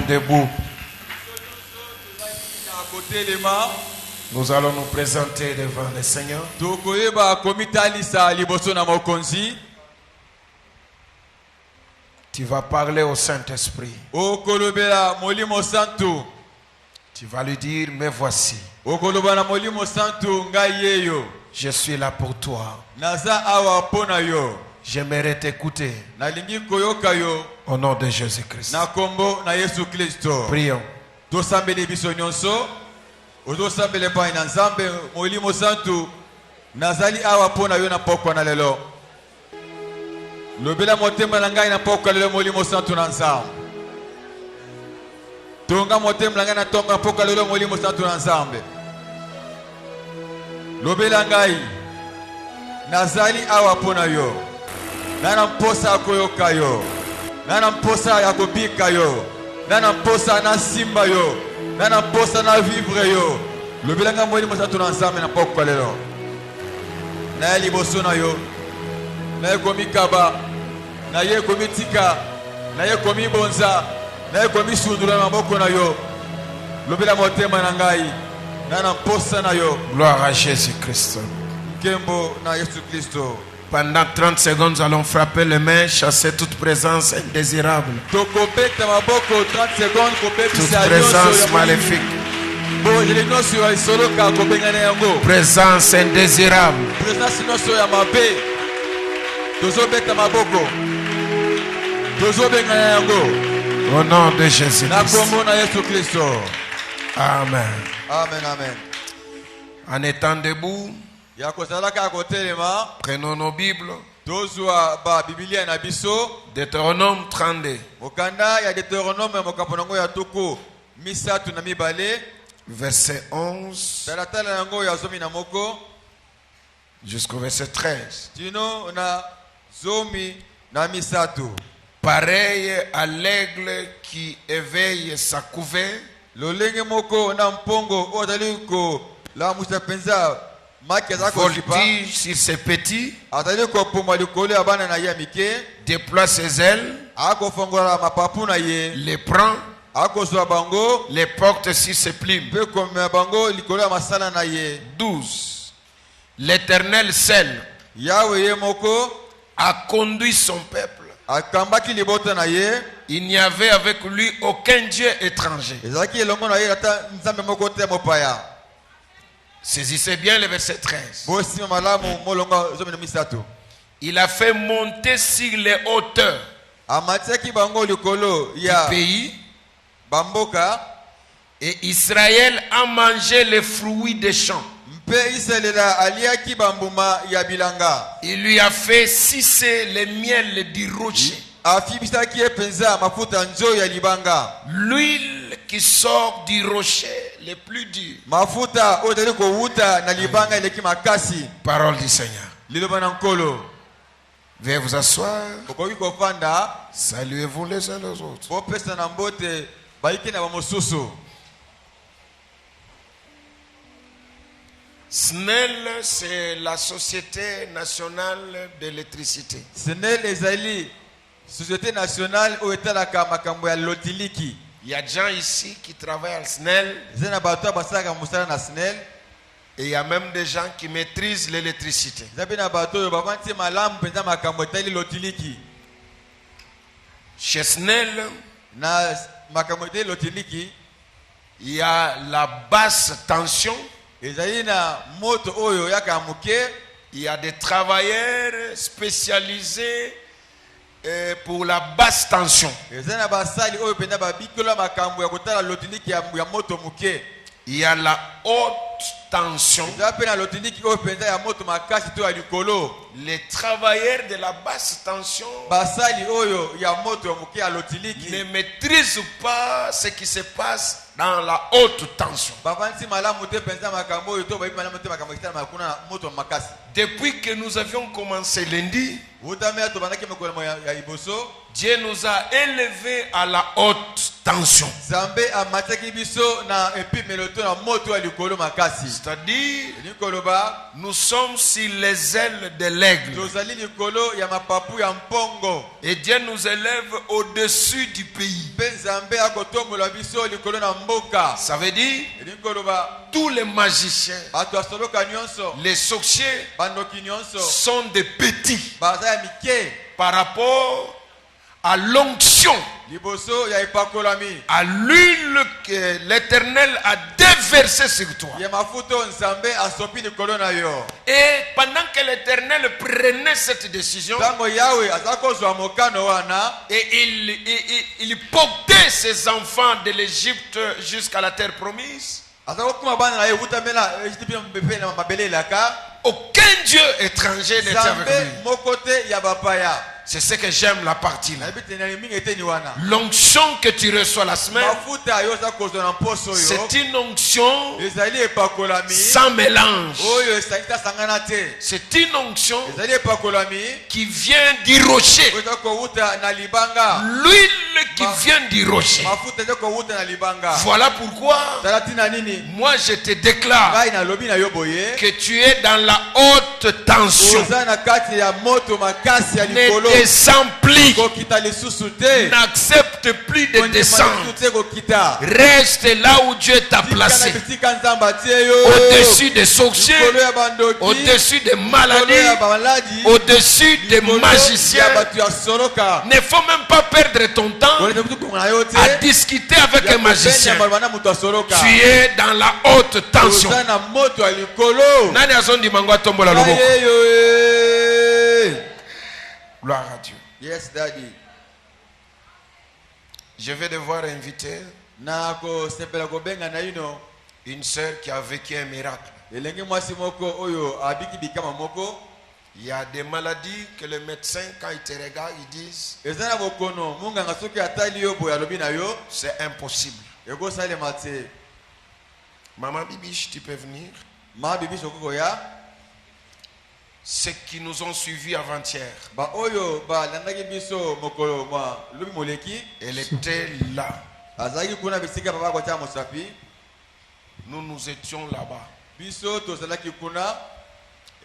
sommes debout. Nous allons nous présenter devant le Seigneur. Tu vas parler au Saint-Esprit. Tu vas lui dire, me voici. Je suis là pour toi. J'aimerais t'écouter. Au nom de Jésus-Christ. Prions. Lobela motema na ngai na pokwa lelo molimo santu na nzambe. Tonga motema na ngai na tonga pokwa lelo molimo santu na nzambe. Lobela ngai nazali awa pona yo. Nana mposa koyoka yo. Nana mposa ya kobika yo. Nana mposa na simba yo. Nana mposa na vivre yo. Lobela ngai molimo santu na nzambe na pokwa lelo. Na liboso na yo. Na komi kaba, na ye komi tika, na ye komi bonza, na ye komi sudura na maboko na yo. Lobela motema na ngai, na na mposa na yo. Gloire à Jésus-Christ. Nkembo na Yesu Kristo. Pendant 30 secondes, nous allons frapper les mains, chasser toute présence indésirable. Toute présence maléfique. Présence indésirable. Au nom de Jésus-Christ. Amen. Amen, amen. En étant debout, prenons nos Bibles. Deutéronome 32. Verset 11 jusqu'au verset 13. Pareil à l'aigle qui éveille sa couvée, voltige sur ses petits, déploie ses ailes, les prend, les porte sur ses plumes. 12. L'Éternel seul a conduit son peuple. Il n'y avait avec lui aucun Dieu étranger. Saisissez bien le verset 13. Il a fait monter sur les hauteurs du pays, et Israël a mangé les fruits des champs. Il lui a fait sucer le miel du rocher. L'huile qui sort du rocher le plus dur. Parole du Seigneur. Veuillez vous asseoir. Saluez-vous les uns les autres. SNEL, c'est la Société nationale d'électricité. SNEL ezali Société nationale au etalaka makambo ya lotiliki. Il y a des gens ici qui travaillent à SNEL. Et il y a même des gens qui maîtrisent l'électricité. Chez SNEL, il y a la basse tension. Il y a des travailleurs spécialisés pour la basse tension. Il y a la haute tension. Les travailleurs de la basse tension ne maîtrisent pas ce qui se passe dans la haute tension. Depuis que nous avions commencé lundi, Dieu nous a élevés à la haute tension. Zambe amataki biso na epi meloto na moto ya likolo makasi. C'est-à-dire, Likoloba nous sommes sur les ailes de l'aigle. tozali likolo ya mapapu ya mpongo. Et Dieu nous élève au-dessus du pays. Pe Zambe akotombola biso likolo na mboka. Ça veut dire, Likoloba tous les magiciens, bato asoloka nyonso les sorciers bandoki nyonso sont des petits baza ya mike par rapport à l'onction, liboso ya epakolami à l'huile que l'Éternel a déversée sur toi. ya mafuta oyo Nzambe asopi likolo na yo. Et pendant que l'Éternel prenait cette décision, Ntango Yawe aza kozwa mokano wana et il portait ses enfants de l'Égypte jusqu'à la terre promise, aza kokuma bana na ye wutamela Ejipti mpepe na mabele elaka. aucun Dieu étranger n'était avec Nzambe lui. moko te ya bapaya. C'est ce que j'aime la partie là. nayebi te na mingi eteni wana L'onction que tu reçois la semaine, mafuta yo oza kozwa na mposo oyo c'est une onction ezali epakolami sans mélange. oyo esali tasangana te. C'est une onction ezali epakolami qui vient du rocher. oyo eza kowuta na libanga. L'huile qui vient du rocher. mafuta eza kowuta na libanga. Voilà pourquoi tala tina nini moi je te déclare ngai nalobi na yo boye que tu es dans la haute tension. oza na kati ya moto makasi ya Ne likolo. descends plus. kokita lisusu te. N'accepte plus de Kondima descendre. lisusu te kokita. Reste là où Dieu t'a Tika na placé. bisika Nzambe atie yo. Au-dessus des sorciers, likolo ya bandoki. au-dessus des likolo ya maladies, baladi. au-dessus des likolo magiciens. ya bato ya soloka. Ne faut même pas perdre ton temps koleka kutu na yo te. à discuter avec Ya un magicien. kobenya na moto ya soloka. Tu es dans la haute tension. oza na moto ya likolo. Nani azondima ngo atombola loboko? Aye yo, eh. Gloire à Dieu. Yes, daddy. Je vais devoir inviter Na kosepela kobenga na ino une sœur qui a vécu un miracle. elenge mwasi moko oyo abiki bikama moko. Il y a des maladies que les médecins, quand ils te regardent, ils disent eza na bokono munganga soki atali yo boye alobi na yo c'est impossible. ekosalema te. Maman Bibiche, tu peux venir. Ma bibi sokoko ya Ceux qui nous ont suivis avant-hier, ba oyo balandaki biso mokolo mwa lobi moleki elle était là. azalaki kuna bisika papa kotia mosapi. Nous nous étions là-bas. Biso tozalaki kuna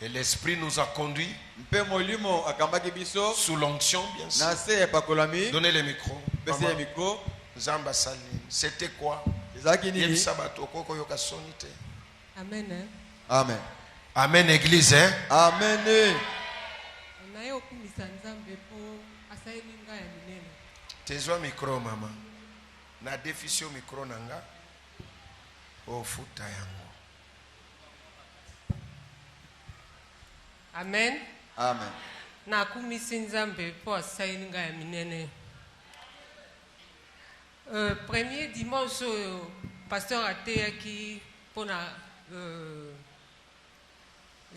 Et l'Esprit nous a conduits mpe molimo akambaki biso sous l'onction, bien sûr. na se epakolami Donnez le micro. pese ya mikro. Zamba Salim. C'était quoi? ezalaki nini? Amen. Hein? Amen. Amen, église. Hein? Amen. Naye okumisa Nzambe po asaeli nga ya minene. Tezwa micro, maman. Na déficit micro nanga. Oh, futa yango. Amen. Amen. Na akumisi Nzambe po asaeli nga ya minene. Premier dimanche oyo pasteur ateyaki pona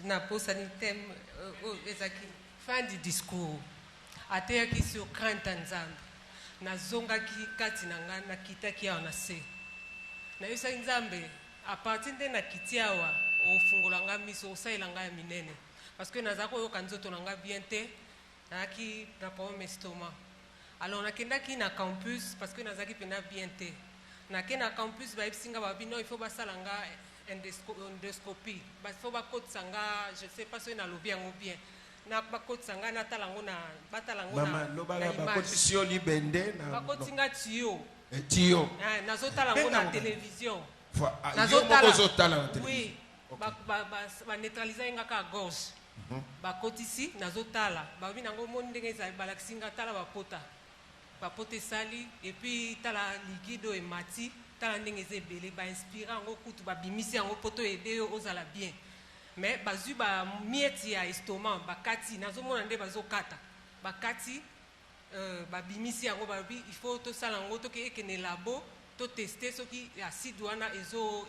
na posani thème ezaki fin du discours ateyaki sur crainte ya Nzambe nazongaki kati na nga nakitaki awa na se nayebisaki Nzambe a partir nde nakiti awa ofungola nga miso osalela nga ya minene parce que nazalaki oyoka nzoto na nga bien te nazalaki na problème estomac. Alors nakendaki na campus parce que nazaki pena bien te. Nake na campus ba ipsinga ba bino il faut basala nga endoscopie. Ba faut ba kotsa nga je sais pas si na lobi yango bien. Na ba kotsa nga na talango na batalango na. Maman, lobala ba kotisi libende na. Ba kotsinga tio. Tio. Na zo talango na télévision. Na zo tala. Oui. Ba neutraliser nga ka gorge. Ba kotisi na zo tala. Ba bina ngo mon ndenge za balaksinga tala ba pota. Bapote sali et puis tala liquide et mati tala ndenge ezebele ba inspira ngo kutu ba bimisi ngo poto aider ozala bien mais bazu ba mieti ya estomac bakati nazomona nde bazokata bakati ba bimisi ngo ba il faut to sala ngo to ke ekene labo to tester soki acide wana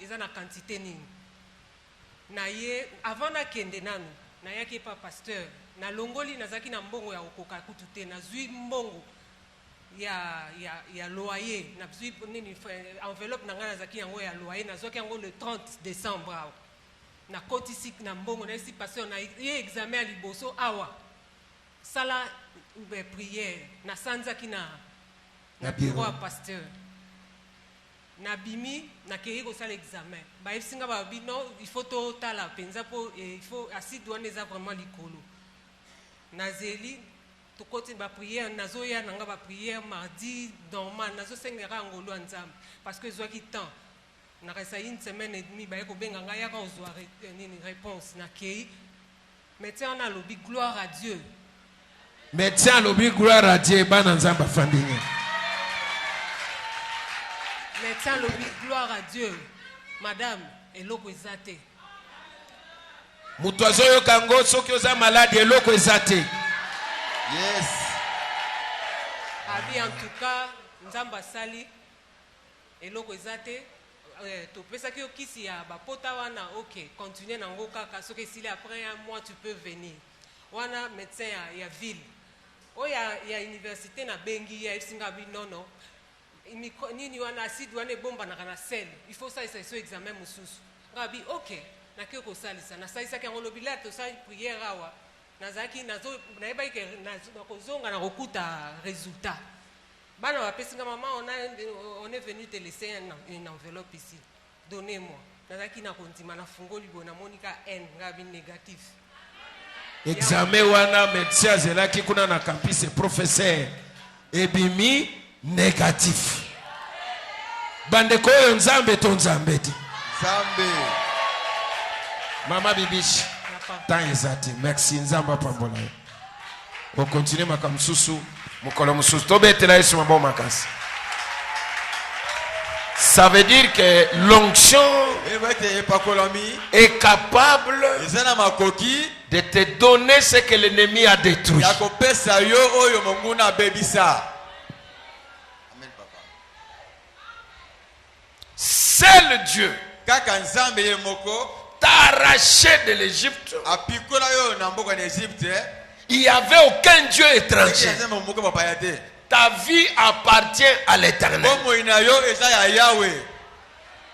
eza na quantité nini na ye avant na kende nanu na yaki pa pasteur na longoli nazaki na mbongo ya okoka kutu te na zui mbongo ya loyer na bzui nini enveloppe na ngana zaki yango ya loyer na zoki yango le 30 décembre na koti sik na mbongo na si pasteur na ye examen à liboso awa sala prière na sanzaki na bureau à pasteur nabimi nakei kosala examen bayebisi nga babi non il faut totala mpenza mpo il faut acide wana eza vraiment likolo nazeli tokoti bapriere nazoya nanga bapriere mardi normal nazosengaka ya ngolu ya nzambe parce que ezwaki temps nakasa une semaine et demie baye kobenga ngai yaka ozwa nini réponse nakei médecin wana alobi gloire à Dieu médecin alobi gloire à Dieu bana nzambe afandinga médecin alobi gloire à Dieu madame eloko eza te moto azoyoka yango soki oza malade eloko eza te Yes. abi en tout cas nzambe asali eloko eza te topesaki yo kisi ya bapota wana ok continue nango kaka soki esili après un mois tu peux venir wana médecin ya ville oyo ya université na bengi ya esinga abi nono nini wana acide wana ebombanaka na sel il faut salisa so examen mosusu nga abi ok nakei kosalisa nasalisaki yango lobi la tosali priere awa nazalaki nayebaki nakozonga na kokuta résultat bana bapesi nga mama on est venu te laisser une enveloppe ici donnez-moi nazalaki na kondima na fungoli boye namoni ka n nga bi négatif examen wana médecin azelaki kuna na campus professeur ebimi négatif bandeko oyo nzambe to nzambe te Nzambe. mama bibishi temps eza te merci nzambe apambola yo okontinue makambo mosusu mokolo mosusu tobetela yesu mabo makasi. Ça veut dire que l'onction est capable de te donner ce que l'ennemi a détruit. Seul Dieu t'a arraché de l'Égypte. Il n'y avait aucun Dieu étranger. Ta vie appartient à l'Éternel.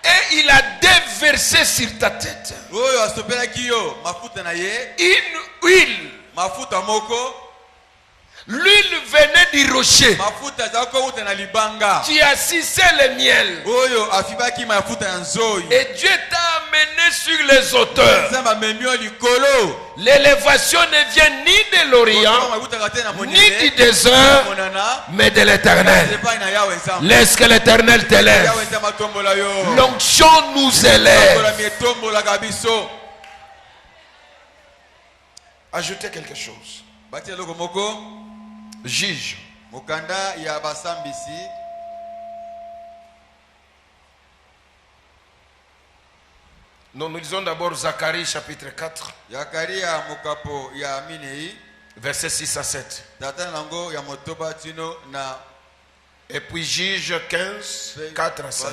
Et il a déversé sur ta tête une huile. L'huile venait du rocher. Tu assistais le miel. Et Dieu t'a amené sur les hauteurs. L'élévation ne vient ni de l'Orient, ni du désert, mais de l'Éternel. Laisse que l'Éternel t'élève. L'onction nous élève. Ajoutez quelque chose. Juge. Nous lisons d'abord Zacharie chapitre 4, versets 6 à 7. Et puis Juge 15, 4 à 5.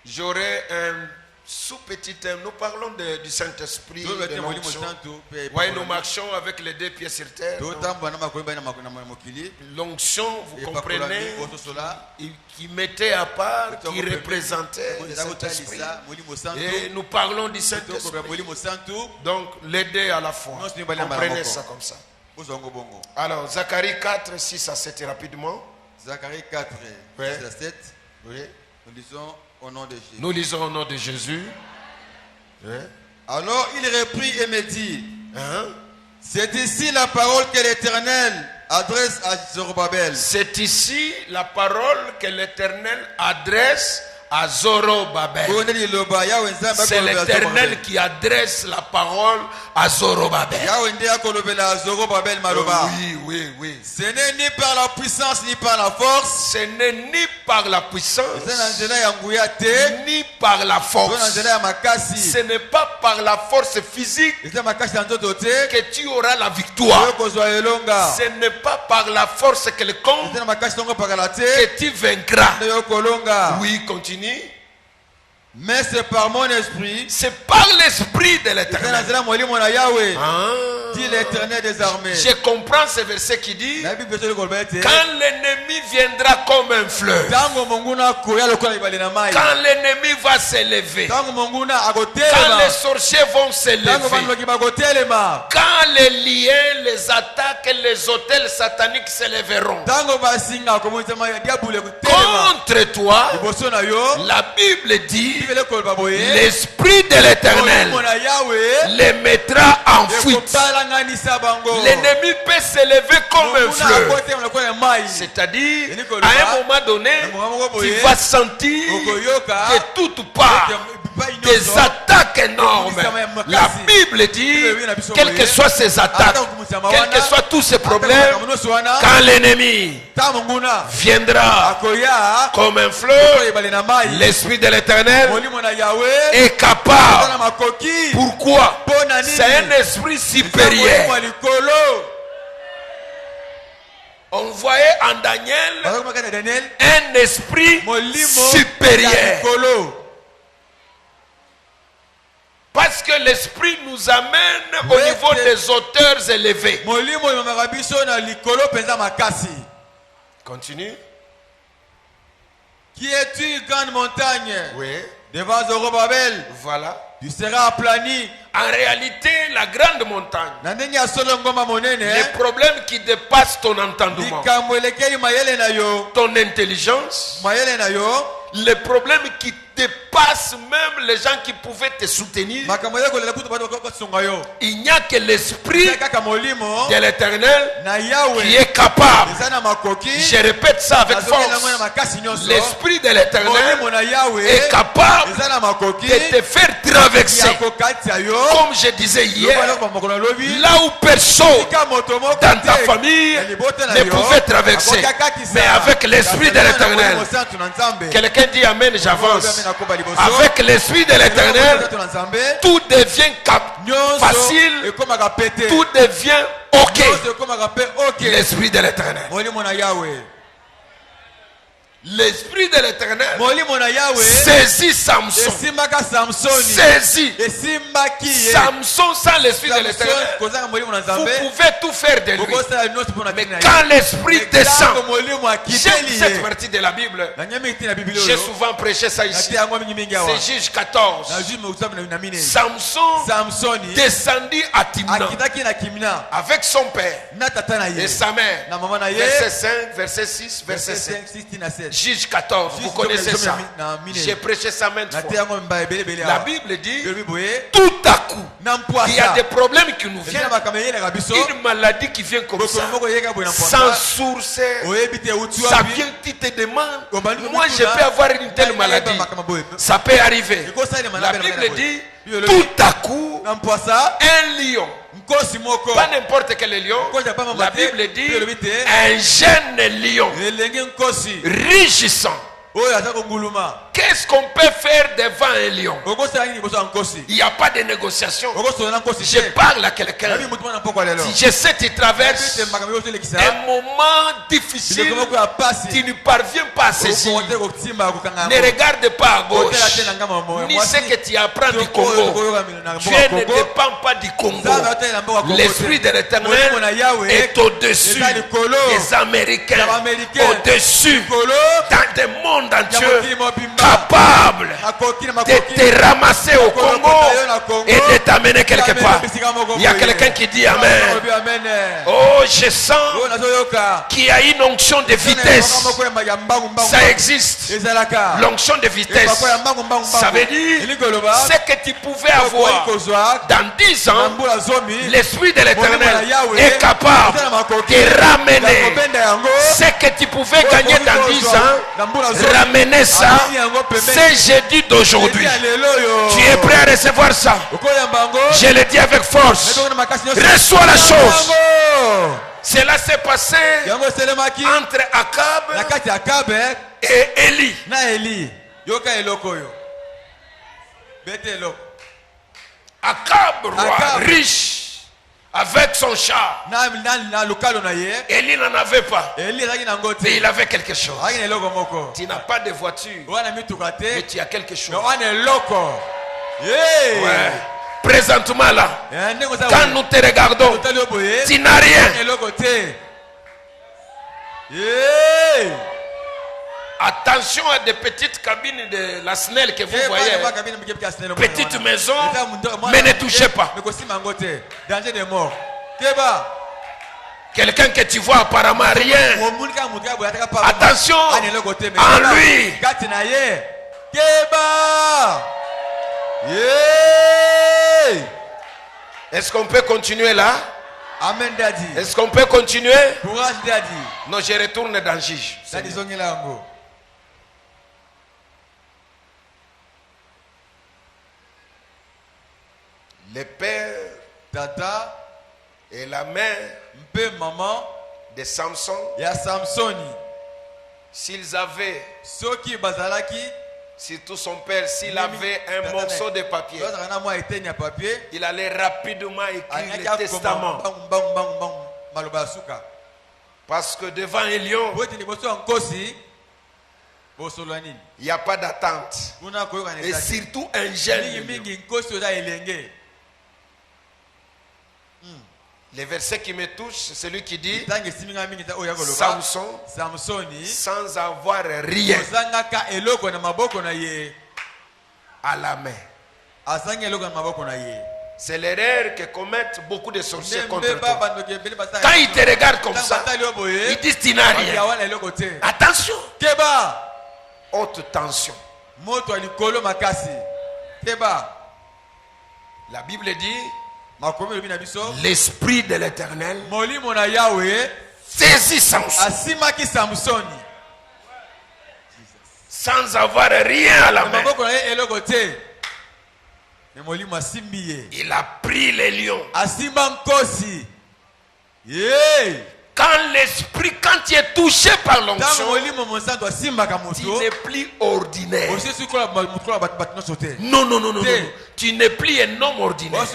J'aurai un sous-petit thème. Nous parlons du Saint-Esprit. Oui, nous marchons avec les deux pieds sur terre. L'onction, vous comprenez, qui mettait à part, qui représentait le Saint-Esprit. Et nous parlons du Saint-Esprit. Donc, les deux à la fois. Comprenez ça comme ça. Alors, Zacharie 4, 6 à 7, rapidement. Zacharie 4, 6 à 7. Oui. Nous lisons au nom de Jésus. Nous lisons au nom de Jésus. Alors il reprit et me dit, c'est ici la parole que l'Éternel adresse à Zorobabel. C'est ici la parole que l'Éternel adresse à Zorobabel. C'est l'Éternel qui adresse la parole à Zorobabel. Oui, oui. Ce n'est ni par la puissance ni par la force. Ce n'est ni par la puissance ni par la force. Ce n'est pas par la force physique que tu auras la victoire. Ce n'est pas par la force quelconque que tu vaincras. Oui, continue. Mais c'est par mon esprit. C'est par l'esprit de l'Éternel. Dit l'Éternel des armées. Je comprends ce verset qui dit quand l'ennemi viendra comme un fleuve, quand l'ennemi va s'élever, quand les sorciers vont s'élever, quand les liens, les attaques et les autels sataniques s'élèveront contre toi, la Bible dit l'Esprit de l'Éternel les mettra en fuite. L'ennemi peut s'élever comme un fleuve. C'est-à-dire, à un moment donné, tu vas sentir que toute part des attaques énormes. La Bible dit, quelles que soient ces attaques, quels que soient tous ces problèmes, quand l'ennemi viendra comme un fleuve, l'Esprit de l'Éternel est capable. Pourquoi? C'est un esprit supérieur. On voyait en Daniel un esprit supérieur. Parce que l'esprit nous amène au niveau des hauteurs élevées. Continue. Qui es-tu, grande montagne? Oui. Devant Zorobabel. Voilà. Tu seras aplani. En réalité, la grande montagne, les problèmes qui dépassent ton entendement, ton intelligence, les problèmes qui dépassent même les gens qui pouvaient te soutenir, il n'y a que l'Esprit de l'Éternel qui est capable. Je répète ça avec force. L'Esprit de l'Éternel est capable de te faire traverser, comme je disais hier, là où personne dans ta famille ne pouvait traverser, mais avec l'Esprit de l'Éternel. Quelqu'un dit Amen, j'avance. Avec l'Esprit de l'Éternel, tout devient facile, tout devient ok. L'Esprit de l'Éternel. L'Esprit de l'Éternel saisit Samson. Saisit Samson sans l'Esprit de l'Éternel. Vous pouvez tout faire de lui. Mais quand l'Esprit descend, j'aime cette partie de la Bible. J'ai souvent prêché ça ici. C'est Juge 14. Samson descendit à Timna avec son père et sa mère. Verset 5, verset 6, verset 7. Juge 14, vous connaissez ça. J'ai prêché ça maintes fois. La Bible dit, tout à coup, il y a des problèmes qui nous viennent. Une maladie qui vient comme ça, sans source. Ça vient, tu te demandes, moi je peux avoir une telle maladie. Ça peut arriver. La Bible dit, tout à coup, un lion, pas n'importe quel lion, la Bible dit un jeune lion rugissant. Qu'est-ce qu'on peut faire devant un lion? Il n'y a pas de négociation. Je parle à quelqu'un. Si je sais que tu traverses un moment difficile, tu ne parviens pas à saisir. Ne regarde pas à gauche, ni ce que tu apprends du Congo. Dieu ne dépend pas du Congo. L'Esprit de l'Éternel est au-dessus des Américains, au-dessus dans le monde entier, capable de te ramasser au Congo et de t'amener quelque part. Il y a quelqu'un qui dit Amen. Oh, je sens qu'il y a une onction de vitesse. Ça existe. L'onction de vitesse. Ça veut dire ce que tu pouvais avoir dans 10 ans. L'Esprit de l'Éternel est capable de ramener ce que tu pouvais gagner dans 10 ans. Ramener ça, c'est jeudi d'aujourd'hui. Tu es prêt à recevoir ça? Je le dis avec force. Reçois la chose. Cela s'est passé entre Akab et Élie. Akab, roi riche, avec son char. Élie n'en avait pas, mais il avait quelque chose. Tu n'as pas de voiture, mais tu as quelque chose. Ouais. Présentement là, quand nous te regardons, tu n'as rien. Attention à des petites cabines de la SNEL que vous voyez. Petite maison, mais ne touchez pas. Quelqu'un que tu vois apparemment rien. Attention en lui. Est-ce qu'on peut continuer là? Amen, Daddy. Est-ce qu'on peut continuer? Courage, Daddy. Non, je retourne dans Juge. Le père, Tata, et la mère, maman, de Samson, s'ils avaient, surtout son père, s'il avait un morceau de papier, il allait rapidement écrire le testament. Parce que devant un lion, il n'y a pas d'attente. Et surtout un jeune. Le verset qui me touche, c'est celui qui dit Samson, sans avoir rien à la main. C'est l'erreur que commettent beaucoup de sorciers contre toi. Quand ils te regardent comme ça, ils disent tu n'as rien. Attention. Haute tension. La Bible dit l'esprit de l'Éternel saisit Samson sans avoir rien à la main. Il a pris les lions. Quand tu es touché par l'onction, tu n'es plus ordinaire. Non. Tu n'es plus un homme ordinaire.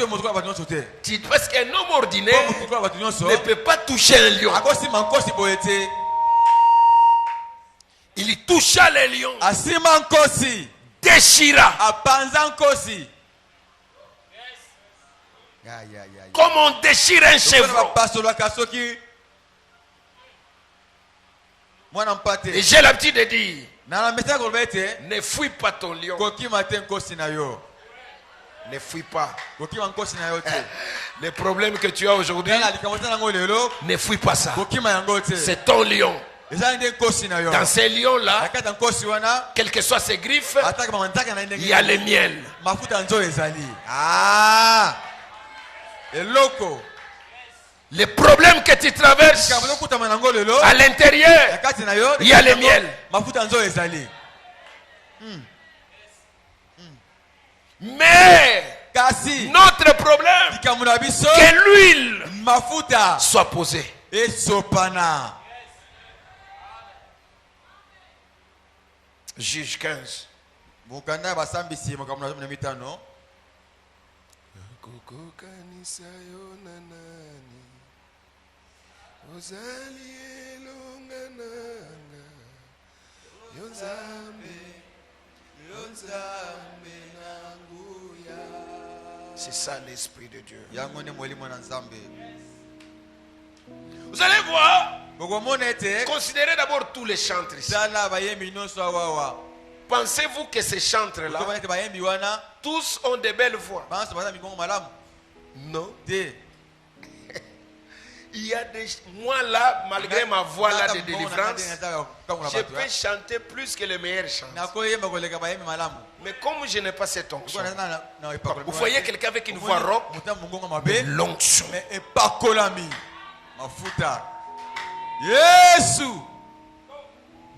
Parce qu'un homme ordinaire ne peut pas toucher un lion. Il toucha les lions. Déchira. Comme on déchire un chevreau. Et j'ai l'habitude de dire, ne fuis pas ton lion. Ne fuis pas. Les problèmes que tu as aujourd'hui, ne fuis pas ça. C'est ton lion. Dans ces lions-là, quelles que soient ses griffes, il y a le miel. Les problèmes que tu traverses, à l'intérieur, il y a le miel. Mais notre problème, que l'huile soit posée. Juge 15. C'est ça l'esprit de Dieu. Vous allez voir. Considérez d'abord tous les chantres ici. Pensez-vous que ces chantres-là, tous ont de belles voix? Non. Il y a des... Moi là, malgré ma voix là de délivrance, je peux chanter plus que les meilleurs chanteurs. Mais comme je n'ai pas cette onction, vous voyez quelqu'un avec une voix rock, l'onction.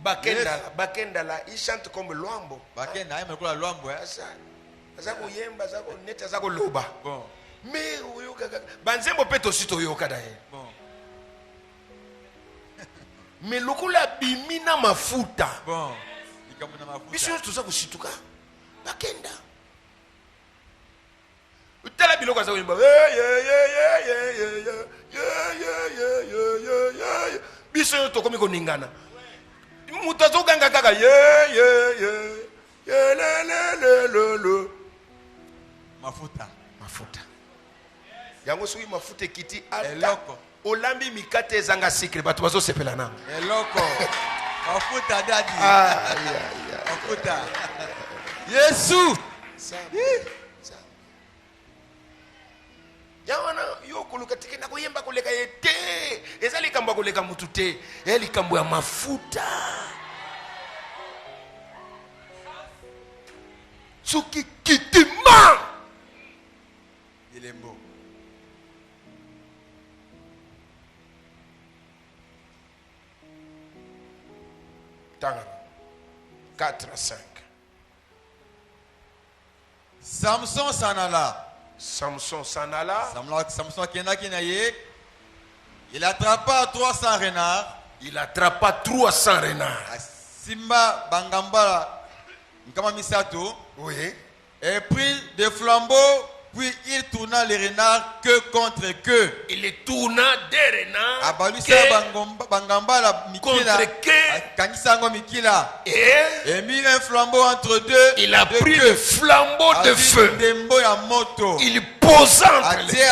Bakenda là, il chante comme Luambo. Mais banzembo peto sito yoka daye. Mais lokula bimina mafuta. Biso tuza kushituka. Bakenda. Utala biloko za wimba. Biso to komi ko ningana. Mutazo ganga kaka mafuta. Mafuta. Yango soki mafuta ekiti ata olambi mikate ezanga sikre bato bazosepela nango. Eloko. Mafuta dadi. Mafuta. Yesu. Yawana yo kuluka tikina kuyemba kuleka yete. Eza likambo kuleka mutu te. Likambo ya mafuta. Soki kitima. Ilembo. Tanga. 4 à 5. Samson s'en alla. Samson s'en alla. Samson il attrapa 300 renards. Il attrapa 300 renards. Simba Bangambala Nkama Misato. Oui. Et prit des flambeaux. Puis il tourna les renards que contre queue. Il tourna des renards contre queue. Et mit un flambeau entre deux. Il a pris le flambeau de feu. Il posa entre les deux.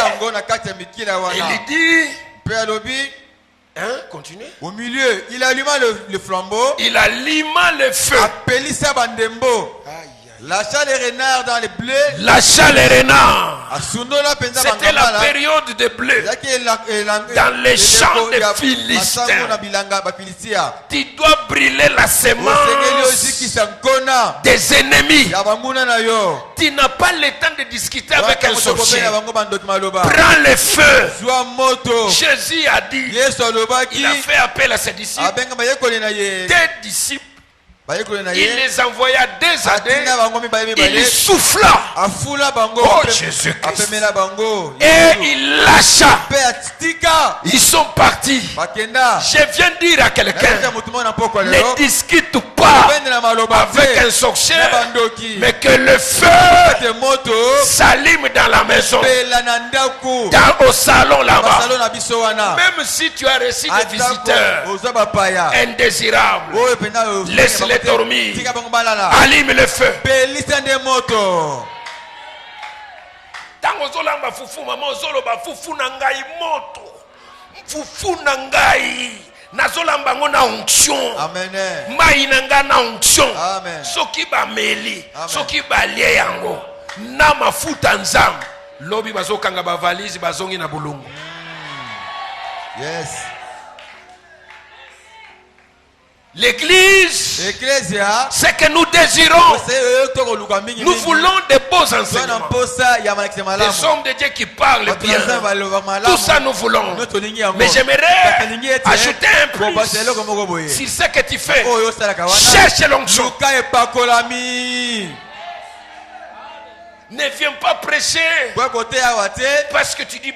Et il dit, hein, continue. Au milieu, il alluma le flambeau. Il alluma le feu. Lâcha les renards dans les blés. Lâcha les renards. C'était la période de blé. Dans les champs des Philistins. Tu dois brûler la semence des ennemis. Tu n'as pas le temps de discuter avec un sorcier. Prends le feu. Jésus a dit, il a fait appel à ses disciples. Tes disciples, il les envoya des années. Il souffla. Oh Jésus-Christ. Et il lâcha. Ils sont partis. Je viens dire à quelqu'un, ne discute pas avec un sorcier, mais que le feu s'allume dans la maison, au salon là-bas. Même si tu as reçu des visiteurs indésirables, laisse-les dormir. Allume le feu. Tango zolamba fufu mama zoloba fufu na ngai moto. Fufu na ngai nazolamba ngo na onction. Amen. Mai na nga na onction. Amen. Soki ba meli, soki ba lie yango na mafuta nzambe. Lobi bazokanga ba valise bazongi na bulungu. Yes. L'église, c'est que nous désirons, nous voulons des beaux enseignements, des hommes de Dieu qui parlent bien. Tout ça nous voulons. Mais j'aimerais ajouter un plus. Si c'est ce que tu fais, cherche l'onction. Ne viens pas prêcher parce que tu dis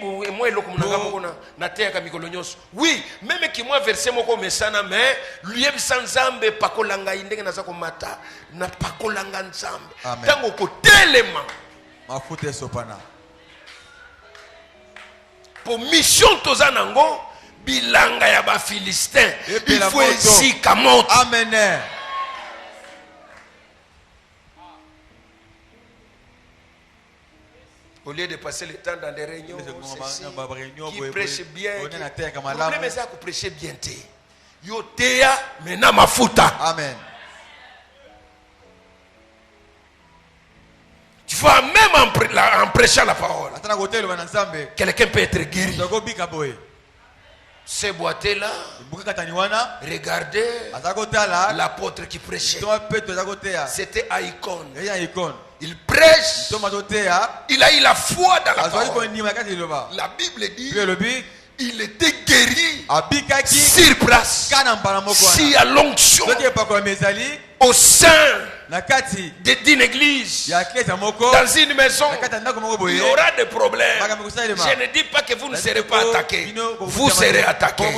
oui, même qui moi versé moko mesana mais lui nzambe pakolanga indenge naza komata na pakolanga nzambe tango ko telema mafuta sopana pour mission tozanango bilanga ya ba Philistin il faut esika moto. Amen. Au lieu de passer le temps dans des réunions qui prêchent bien, le problème est que prêcher bien. Yo teya mena mafuta. Amen. Tu vas même en prêchant la parole. Quelqu'un peut être guéri. Ce boité-là, regardez l'apôtre qui prêchait. C'était Icon. Il prêche. Il a eu la foi dans la parole. La Bible dit il était guéri sur place. S'il y a l'onction au sein d'une église, dans une maison, il y aura des problèmes. Je ne dis pas que vous ne serez pas attaqués. Vous serez attaqués.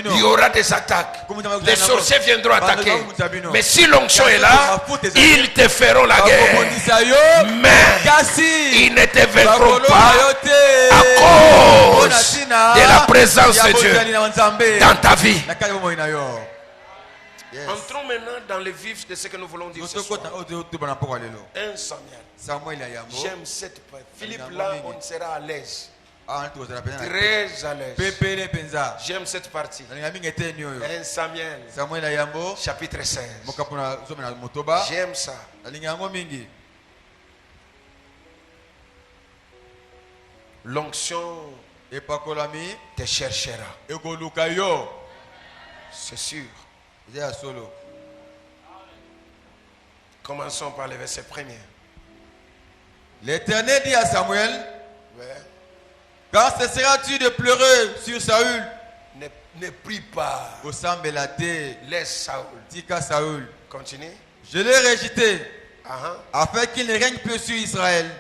Il y aura des attaques. Les sorciers viendront attaquer. Mais si l'onction est là, ils te feront la guerre. Mais ils ne te vaincront pas à cause de la présence de Dieu dans ta vie. Yes. Entrons maintenant dans le vif de ce que nous voulons dire ce soir. 1 Samuel. J'aime cette partie. Philippe, là, on sera à l'aise. Très à l'aise. J'aime cette partie. 1 Samuel. Chapitre 16. J'aime ça. L'onction te cherchera. C'est sûr. Commençons par le verset premier. L'Éternel dit à Samuel, ouais. Quand cesseras-tu de pleurer sur Saül? Ne prie pas. Laisse Saül. Continue. Je l'ai rejeté afin qu'il ne règne plus sur Israël.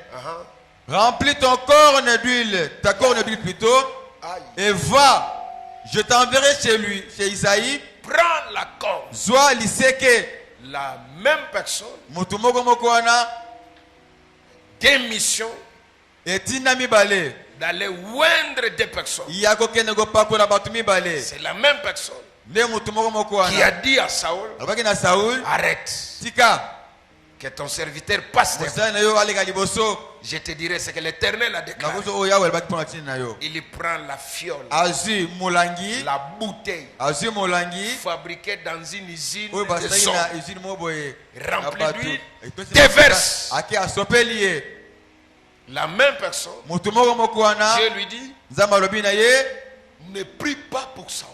Remplis ton corne d'huile, ta corne d'huile plutôt, et va. Je t'enverrai chez lui, chez Isaïe. Prends la corne. Sois liseke. La même personne. Des missions. Et tinami balé. D'aller oindre des personnes. C'est la même personne qui a dit à Saül, arrête, que ton serviteur passe devant. Je te dirai ce que l'Éternel a déclaré. Il prend la fiole, la bouteille fabriquée dans une usine de son, remplie d'huile, déverse. La même personne, Dieu lui dit, ne prie pas pour Saül,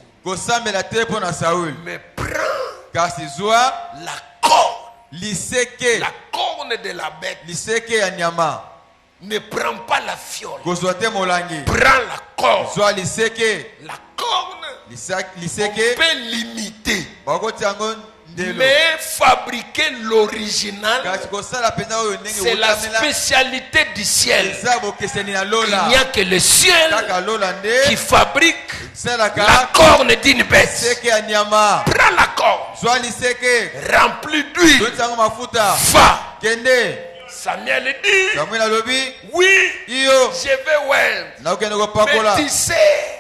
mais prends la corne de la bête. Ne prends pas la fiole, prends la corne. La corne, on peut l'imiter, mais fabriquer l'original, c'est la spécialité du ciel. Il n'y a que le ciel qui fabrique la corne d'une bête. Prends la corne, remplis d'huile, va. Samuel dit, oui, je vais oindre. Mais tu sais,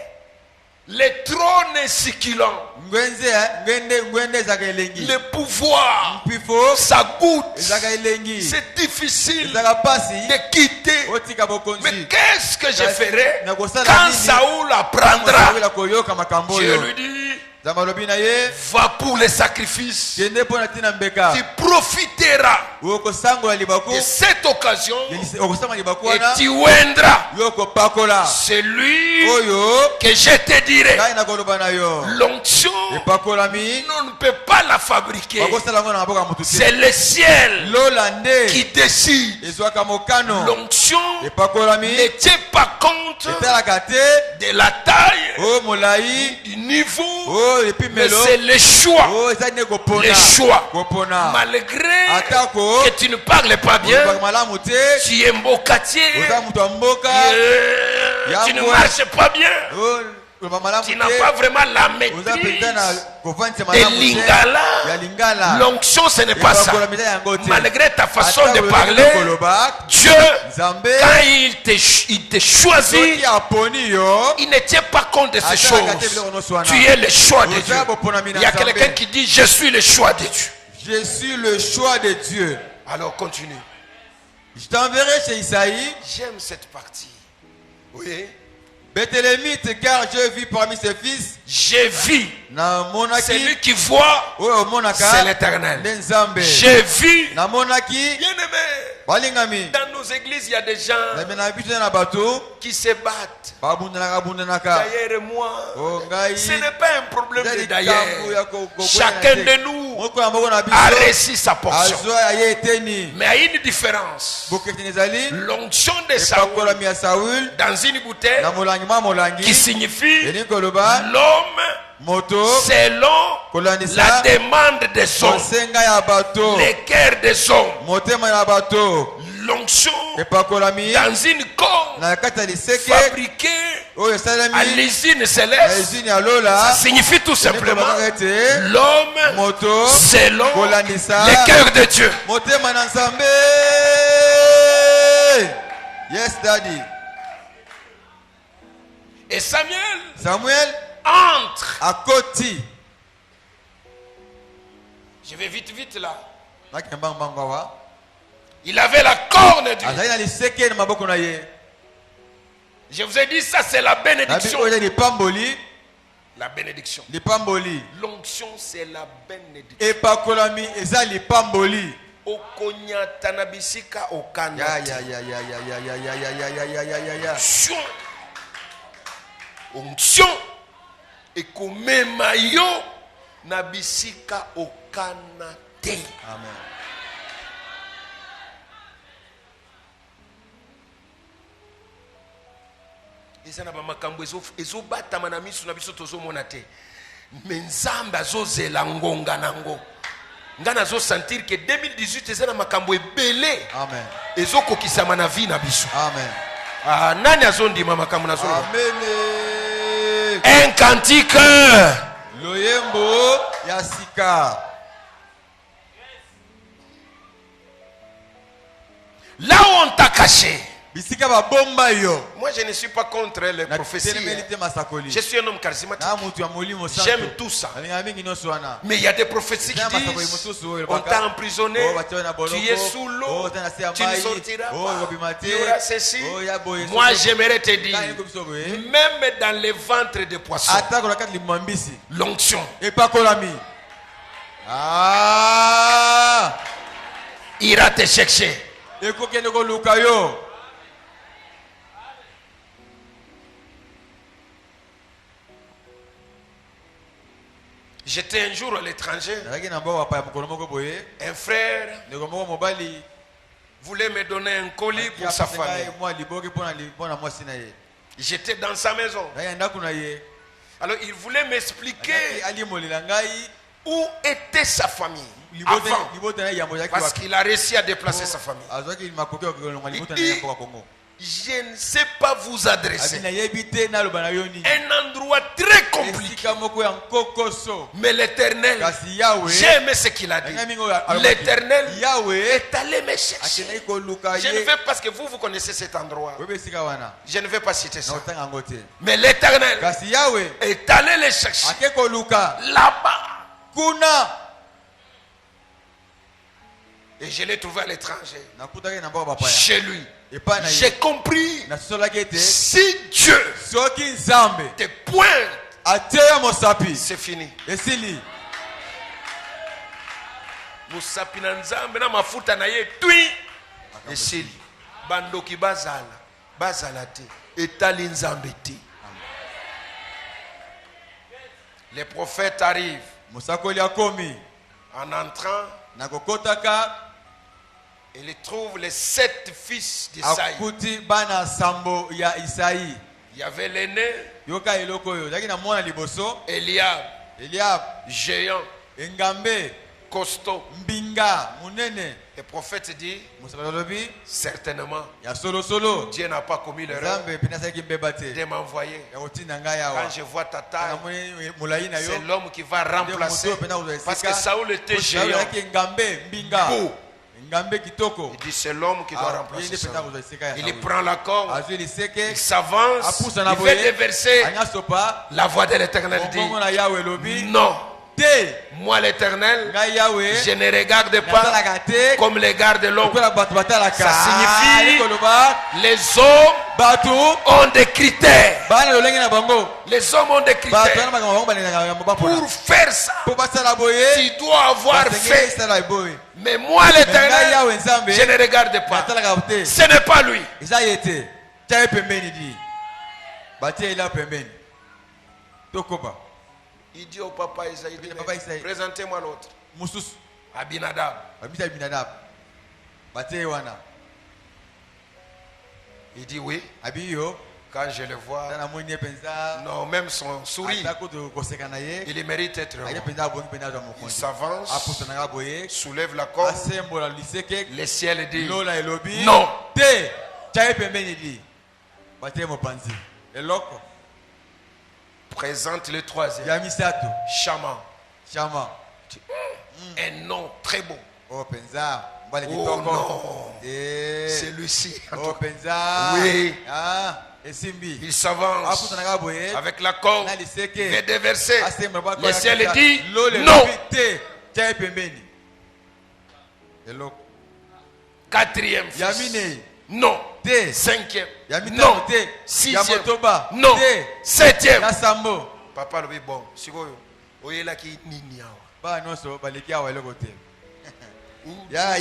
le trône succulent, le pouvoir, ça goûte, c'est difficile de quitter. Mais qu'est-ce que je ferai quand Saül apprendra? Dieu lui dit, va pour les sacrifices. Tu profiteras de cette occasion et tu oindras celui que je te dirai. L'onction, on ne peut pas la fabriquer. C'est le ciel qui décide. L'onction ne tient pas compte de la taille, du niveau. Mais c'est le choix. Le choix. Malgré que tu ne parles pas bien, tu es mbokatier, tu ne marches pas bien, tu n'as pas vraiment la maîtrise de lingala. L'onction, ce n'est pas ça. Malgré ta façon de parler, Dieu, quand il te choisit, il ne tient pas compte de ces choses. Tu es le choix de Dieu. Il y a quelqu'un qui dit, je suis le choix de Dieu. Je suis le choix de Dieu. Alors continue. Je t'enverrai chez Isaïe. J'aime cette partie. Oui. Béthélémite, car je vis parmi ses fils. J'ai vu. Celui qui voit, c'est l'Éternel. J'ai vu. Bien-aimé, dans nos églises, il y a des gens qui se battent. D'ailleurs, moi, ce n'est pas un problème de d'ailleurs. Chacun de nous a reçu sa portion. Mais il y a une différence. L'onction de Saül dans une bouteille qui signifie l'homme selon la demande des hommes, le cœur des hommes. L'onction dans une corne fabriquée à l'usine céleste, ça signifie tout simplement l'homme selon le cœur de Dieu. Yes, Daddy. Et Samuel entre à côté Je vais vite, vite là. Il avait la corne d'huile. Je vous ai dit, ça c'est la bénédiction. La bénédiction. L'onction c'est la bénédiction. Okonya tanabisika okana. Onction. Ekomema yo nabisika okana te. Amen. Ezana ba makambo ezobatama na miso na biso tozomona te. Menzamba zozela ngonga nango. Ngana zo sentir que 2018 ezana makambo ebele. Amen. Ezokokisama na vie na biso. Amen. Ah nani azondima makambo na zo. Amen. Un cantique. Loyembo yasika. Là où on t'a caché. Moi je ne suis pas contre les prophéties. Je suis un homme charismatique. J'aime tout ça. Mais il y a des prophéties qui disent on t'a emprisonné, tu es sous l'eau, tu ne sortiras pas, tu auras ceci. Moi j'aimerais te dire, même dans les ventres des poissons, l'onction ira te chercher. J'étais un jour à l'étranger. Un frère voulait me donner un colis pour sa famille. J'étais dans sa maison. Alors il voulait m'expliquer où était sa famille avant, parce qu'il a réussi à déplacer sa famille. Je ne sais pas vous adresser. Un endroit très compliqué. Mais l'Éternel, j'ai aimé ce qu'il a dit. L'Éternel est allé me chercher. Je ne vais pas, parce que vous connaissez cet endroit. Je ne vais pas citer ça. Mais l'Éternel est allé le chercher. Là-bas. Et je l'ai trouvé à l'étranger. Chez lui. J'ai compris. Si Dieu te pointe, c'est fini. Musapi na nzambe na mafuta na ye tui. Esili. Bandoki bazala te. Etali nzambe te. Les prophètes arrivent. En entrant, il trouve les 7 fils d'Isaïe. Il y avait l'aîné, Eliab, géant, costaud. Le prophète dit, certainement, Dieu n'a pas commis l'erreur de m'envoyer. Quand je vois ta taille, c'est l'homme qui va remplacer. Parce que Saoul était géant. Beau. Il dit c'est l'homme qui doit remplacer ça. Il prend la corde, il s'avance, il veut déverser. La voix de l'Éternel dit non. Moi l'Éternel, je ne regarde pas comme les gardes de l'homme. Ça signifie les hommes ont des critères. Les hommes ont des critères. Pour faire ça, tu dois avoir fait. Mais moi l'Éternel, je ne regarde pas. Ce n'est pas lui. Il dit au papa Isaïe, présentez-moi l'autre. Abinadab. Il dit oui. Quand je le vois, non, même son sourire, il mérite d'être heureux. Il s'avance, soulève la corde. Le ciel dit non. Présente le troisième. Shama. Un nom très beau. Oh non. C'est Lucie. Oui. Il s'avance avec la corde. Il est déversé. Le ciel dit non. Tia pembeni. Eloko. Quatrième fils. Yamine. Non. Te. Cinquième. Non. Te. Sixième. Yamotoba. Non. Te. Septième. Yasambo. Papa le bon. Sikoyo. Oyela ki nini awa. Ba non so baleki awa eloko te. Ya.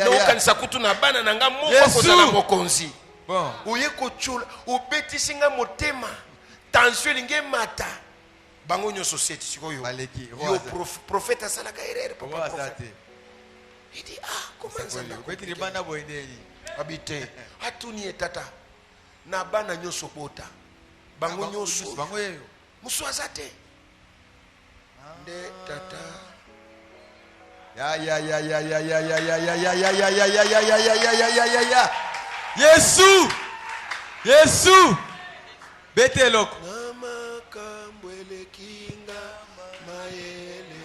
No kanisa kutu na bana nanga moko kozala mokonzi. Bon. Oye kochola obetisi nga motema. Tension linge mata. Bango nyo société sikoyo. Baleki. Yo prophète asalaka erreur papa. Il dit comment ça Beti ribana boyendeli. Habité. Atuni etata. Na bana nyoso bota. Bango nyoso. Bango yeyo. Muswazate. De tata. Ya. Yesu. Bete loko. Mama kambwele kinga mayele.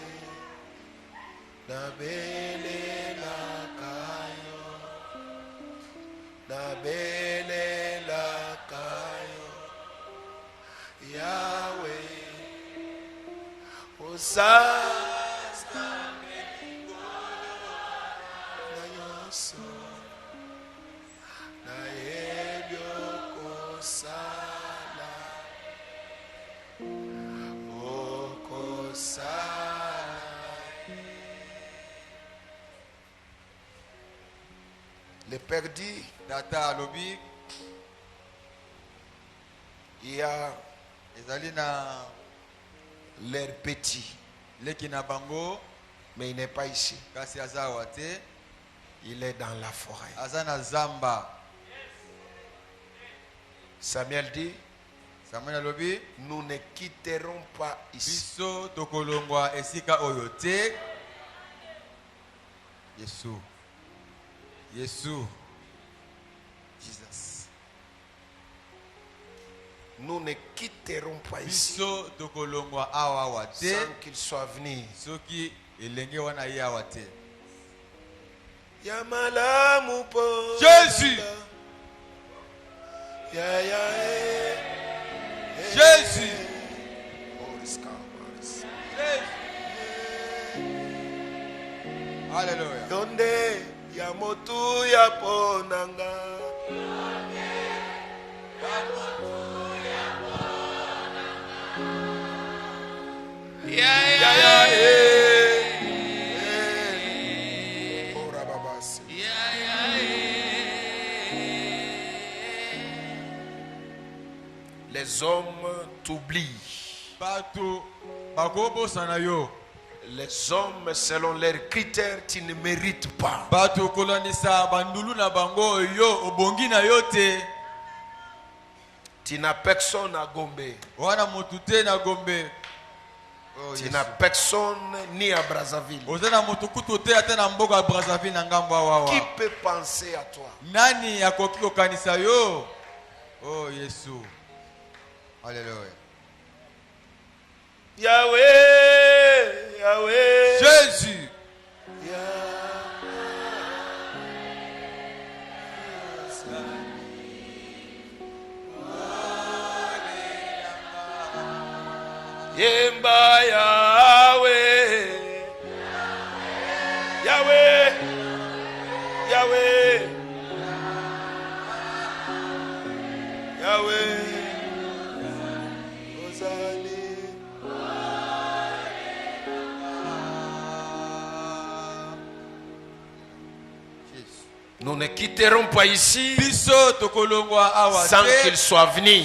Na bele la kayo. Na bele la kayo. Yahweh. Osasta na yoso. Na ebyo kosala. Le père dit, Tata lobi. il y a Ezalina l'air petit, lekina bango, mais il n'est pas ici. kasi azawate, Il est dans la forêt. azana zamba. Samuel dit, Samuel lobi, nous ne quitterons pas ici. biso tokolongwa esika oyote. Yesu. Jesus. Nous ne quitterons pas ici Biso tokolongwa awa wate. sans qu'il soit venu. Soki elenge wana ye awate. Yamalamu po. Jésus. Jésus. Alléluia. Donde ya motu ya ponanga. Les hommes t'oublient. Les hommes, selon leurs critères, tu ne mérites pas. Tu n'as personne à Gombe. Tu n'as personne ni à Brazzaville. Qui peut penser à toi? Oh, Yesu. Alléluia. Yahweh, Yahweh. Jésus. Yemba Yahweh. Yahweh. Yahweh. Yahweh. Nous ne quitterons pas ici sans qu'il soit venu.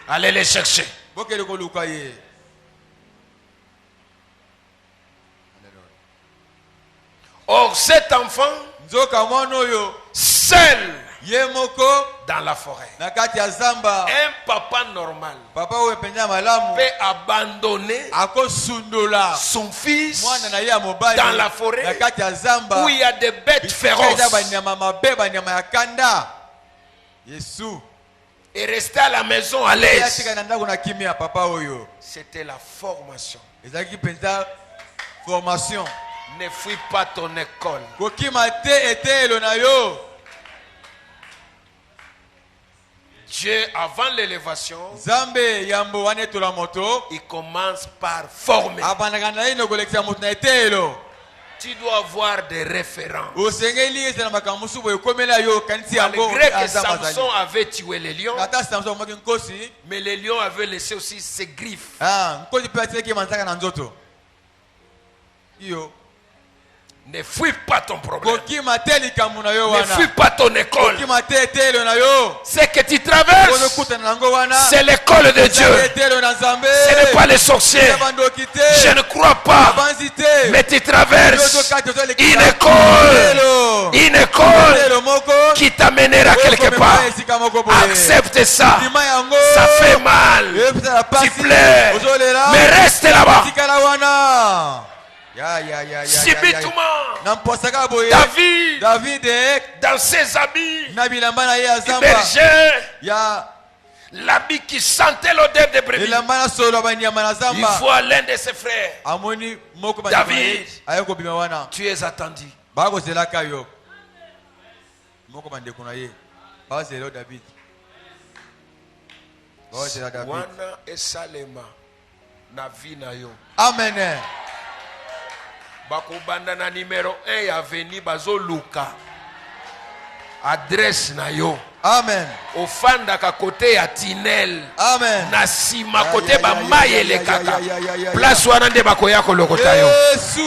Allez les chercher. Or cet enfant seul dans la forêt. Un papa normal peut abandonner son fils dans la forêt où il y a des bêtes féroces et rester à la maison à l'aise. C'était la formation. Ne fuis pas ton école. Dieu, avant l'élévation, Zambe yambo waneto la moto. il commence par former. Tu dois avoir des référents. Malgré que Samson avait tué les lions, mais les lions avaient laissé aussi ses griffes. Ne fuis pas ton problème. Ne fuis pas ton école. Ce que tu traverses, c'est l'école de Dieu. Ce n'est pas les sorciers. Je ne crois pas. Mais tu traverses une école qui t'amènera quelque part. Accepte ça. Ça fait mal. Tu pleures. Mais reste là-bas. Subitement, David, dans ses habits, berger, l'habit qui sentait l'odeur de brebis, il voit l'un de ses frères. David, tu es attendu. Wana esalema na vi na yo. Amen. Bakobanda na numéro 1 ya veni bazoluka adresse na yo. Amen. Ofanda ka kote ya tinel. Amen. Na sima kote ba mayele kaka. Place wana nde bakoya ko lokota yo.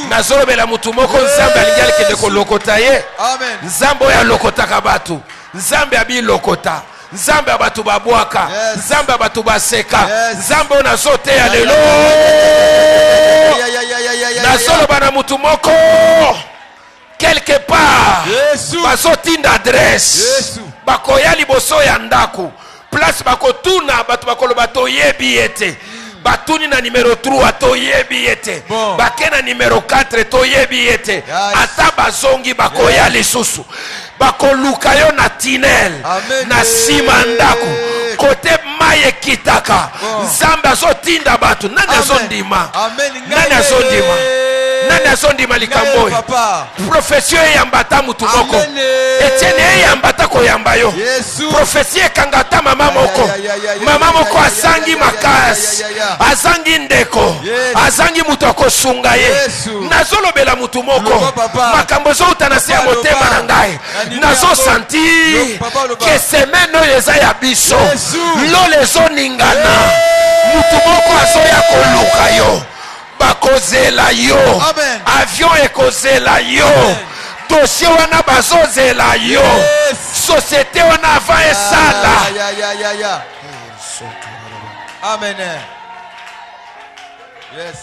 Nazolobela mutu moko nzambe alingali kende ko lokota ye. Amen. Nzambe ya lokota ka batu. Nzambe abi lokota. Nzambe abatu babwaka. Nzambe abatu baseka. Nzambe na sote ya lelo. Nazolo bana mutu moko quelque part bazotinda adresse bakoya liboso ya ndako place bakotuna batu bakoloba toyebi ete batuni na numéro 3 toyebi ete bake na numéro 4 toyebi ete ata bazongi bakoya lisusu bakoluka yo na tinel na sima ndako kote maye kitaka nzambe azotinda batu nani azondima nani azondima nani azondima likambo profesio eyambata mutu moko Etienne eyambata koyamba yo profesio ekangata mama moko azangi makasi azangi ndeko azangi mutu akosunga ye nazolobela mutu moko makambo ezouta na se ya motema na ngai nazosanti ke semene oyo eza ya biso lolo ezoningana mutu moko azoya koluka yo bakozela yo avion ekozela yo dossier wana bazozela yo société wana ava esala. Amen. Yes.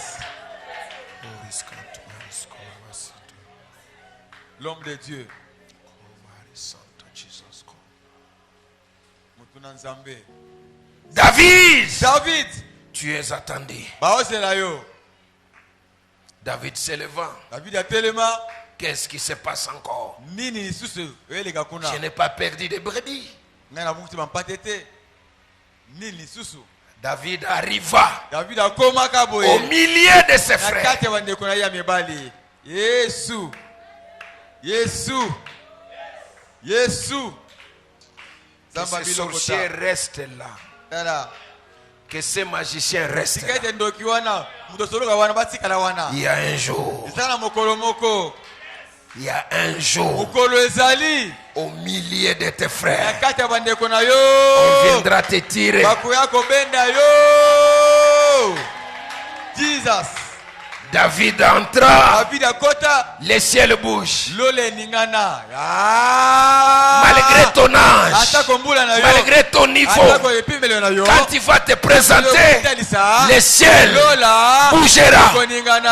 L'homme de Dieu. David, tu es attendu. David s'élevant. Qu'est-ce qui se passe encore? Je n'ai pas perdu de brebis. David arriva au milieu de ses frères. Que ces sorciers restent là. Que ces magiciens restent là. Il y a un jour. Il y a un jour. Au milieu de tes frères. On viendra te tirer. David entra. Les ciels bougent. Malgré ton âge, malgré ton niveau, quand tu vas te présenter, les ciels bougera.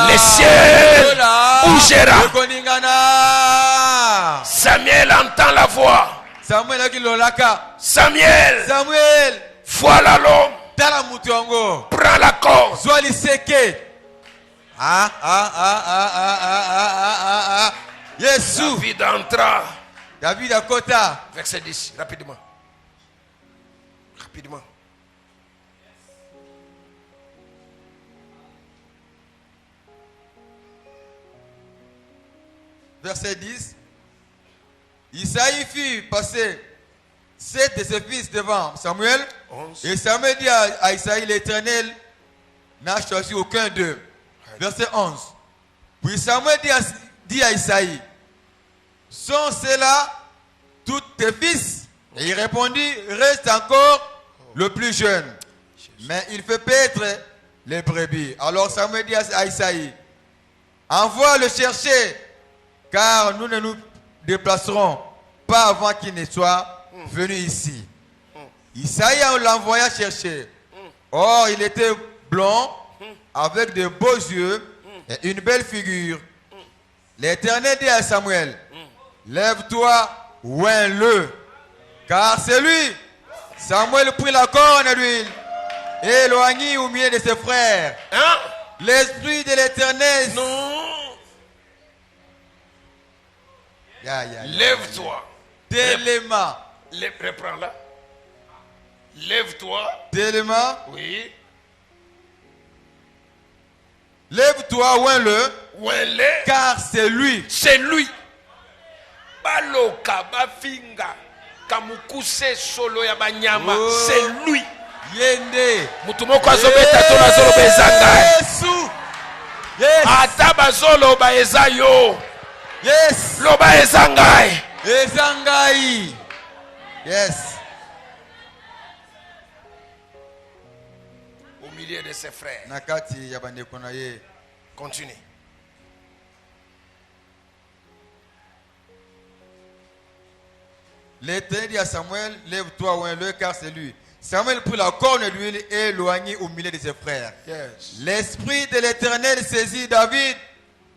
Les ciels bougera. Samuel entend la voix. Samuel, voilà l'homme. Prends la corde. David entra. David akota. Verset 10, rapidement. Verset 10. Isaïe fit passer 7 de ses fils devant Samuel. 11. Et Samuel dit à Isaïe, l'Éternel n'a choisi aucun d'eux. Verset 11. Puis Samuel dit à Isaïe, sont ceux-là tous tes fils? Et il répondit, reste encore le plus jeune, mais il fait paître les brebis. Alors Samuel dit à Isaïe, envoie le chercher, car nous ne nous déplacerons pas avant qu'il ne soit venu ici. Isaïe l'envoya chercher. Or, il était blond, avec de beaux yeux et une belle figure. L'Éternel dit à Samuel, lève-toi, oins-le, car c'est lui. Samuel prit la corne d'huile et éloignit au milieu de ses frères. Hein? L'Esprit de l'Éternel. Non. Lève-toi. Téléma. Reprends-la. Lève-toi. Téléma. Oui. Lève-toi, oins-le. Ouin-le. Car c'est lui. C'est lui. Baloka, bafinga, kamukuse solo ya banyama. Oh. C'est lui. Yende. Mutumoko azobeta to nazolo bezanga. Yesu. Yes. Ata bazolo ba ezayo. Yes. Loba ezangai. Ezangai. Yes. Au milieu de ses frères. Nakati yabande konaye. Continue. L'Éternel dit à Samuel, lève-toi, oins-le, car c'est lui. Samuel prit la corne d'huile et éloignit au milieu de ses frères. Yes. L'Esprit de l'Éternel saisit David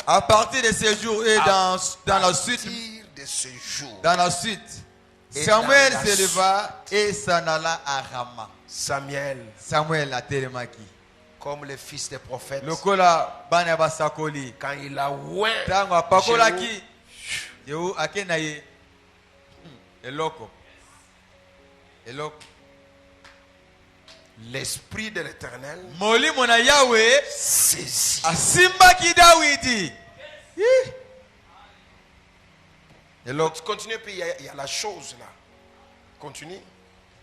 à partir de ces jours et dans la suite. De ce jour. Dans la suite, Et Samuel dans la s'éleva et s'en alla à Rama. Samuel a télémaki. Comme le fils des prophètes. Lokola bana basakoli. Quand il a oint. Tango apakolaki. Yehu akenaye. Eloko. Eloko. L'esprit de l'Éternel Molimo na Yahweh saisit. Asimba ki Dawidi. Eloko. Continue, puis il y a la chose là. Continue.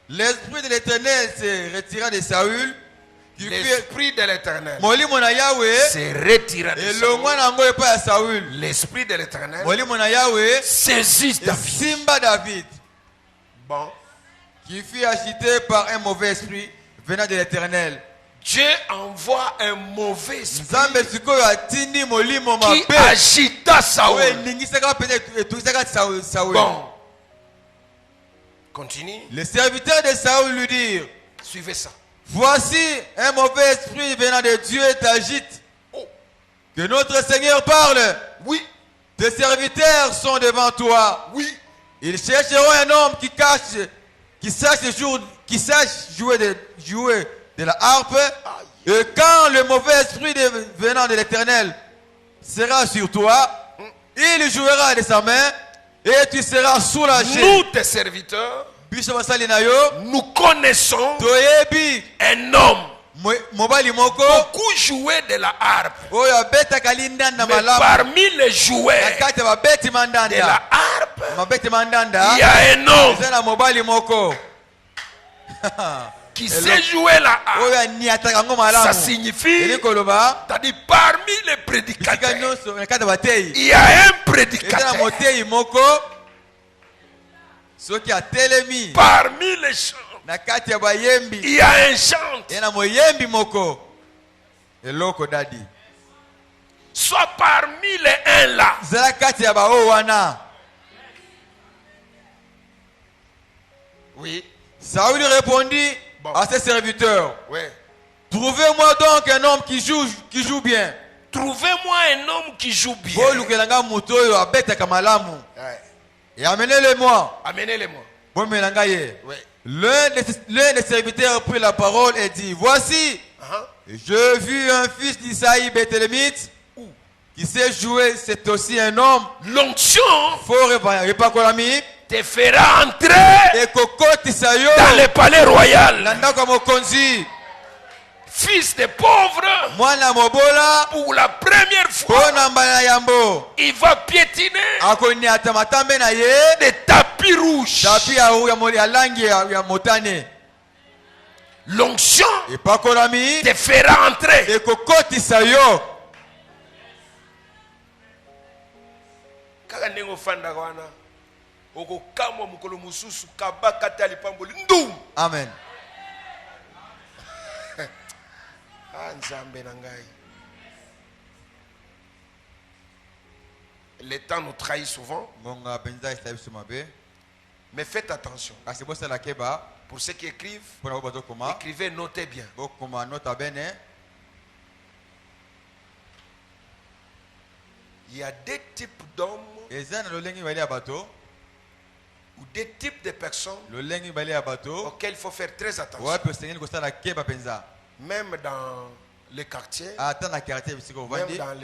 L'esprit de l'Éternel se retira de Saül. L'esprit de l'Éternel Molimo na Yahweh se retira de Saül. L'esprit de l'Éternel Molimo na Yahweh saisit David. Simba David. Bon. Qui fut agité par un mauvais esprit venant de l'Éternel. Dieu envoie un mauvais esprit qui agita Saül. Bon. Continue. Les serviteurs de Saül lui dirent, suivez ça. Voici un mauvais esprit venant de Dieu t'agite. Oh. Que notre Seigneur parle. Oui. Tes serviteurs sont devant toi. Oui. Ils chercheront un homme qui sache jouer de la harpe. Aïe. Et quand le mauvais esprit venant de l'Éternel sera sur toi, il jouera de sa main et tu seras soulagé. Nous, tes serviteurs, nous connaissons un homme beaucoup joué de la harpe. Mais parmi les joueurs de la harpe, il y a un homme qui sait jouer la harpe. Ça signifie, c'est-à-dire parmi les prédicateurs, il y a un prédicateur. Parmi les chants, il y a un chant. Soit parmi les uns là. Oui. Saül répondit à ses serviteurs. Oui. Trouvez-moi donc un homme qui joue bien. Trouvez-moi un homme qui joue bien. Et amenez-le-moi. Amenez-le-moi. Oui. L'un des serviteurs prit la parole et dit, voici, je vis un fils d'Isaïe Béthélémite qui sait jouer, c'est aussi un homme. L'onction te fera entrer et dans le palais royal. fils de pauvre, pour la première fois, il va piétiner des tapis rouges. L'onction te fera entrer. Amen. Le temps nous trahit souvent. Mais faites attention. Pour ceux qui écrivent, écrivez, notez bien. Il y a des types d'hommes ou des types de personnes auxquels il faut faire très attention. Même dans les quartiers, même dans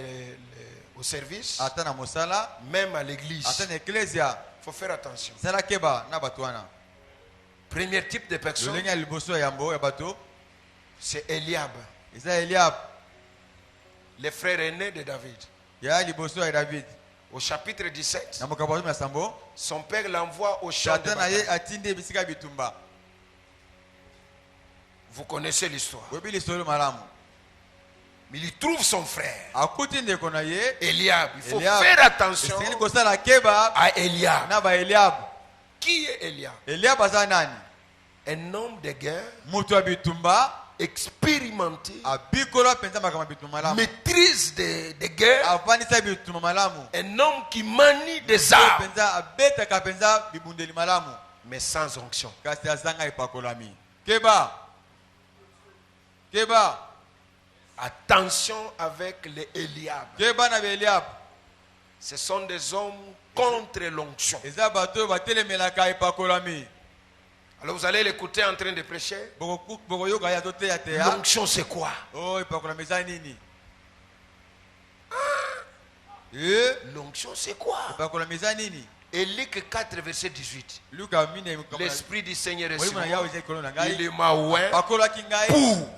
au service, même à l'église. Il faut faire attention. Premier type de personne, c'est Eliab, le frère aîné de David. Au chapitre 17, son père l'envoie au champ de bataille. Vous connaissez l'histoire. Mais il trouve son frère Eliab. Il faut faire attention à Eliab. Qui est Eliab? Un homme de guerre expérimenté, maîtrise de guerre, un homme qui manie des armes, mais sans onction. Attention avec les Eliab. Ce sont des hommes contre l'onction. Alors vous allez l'écouter en train de prêcher. L'onction c'est quoi? L'onction c'est quoi? Et Luc 4 verset 18. L'esprit du Seigneur est sur moi. Il m'a oint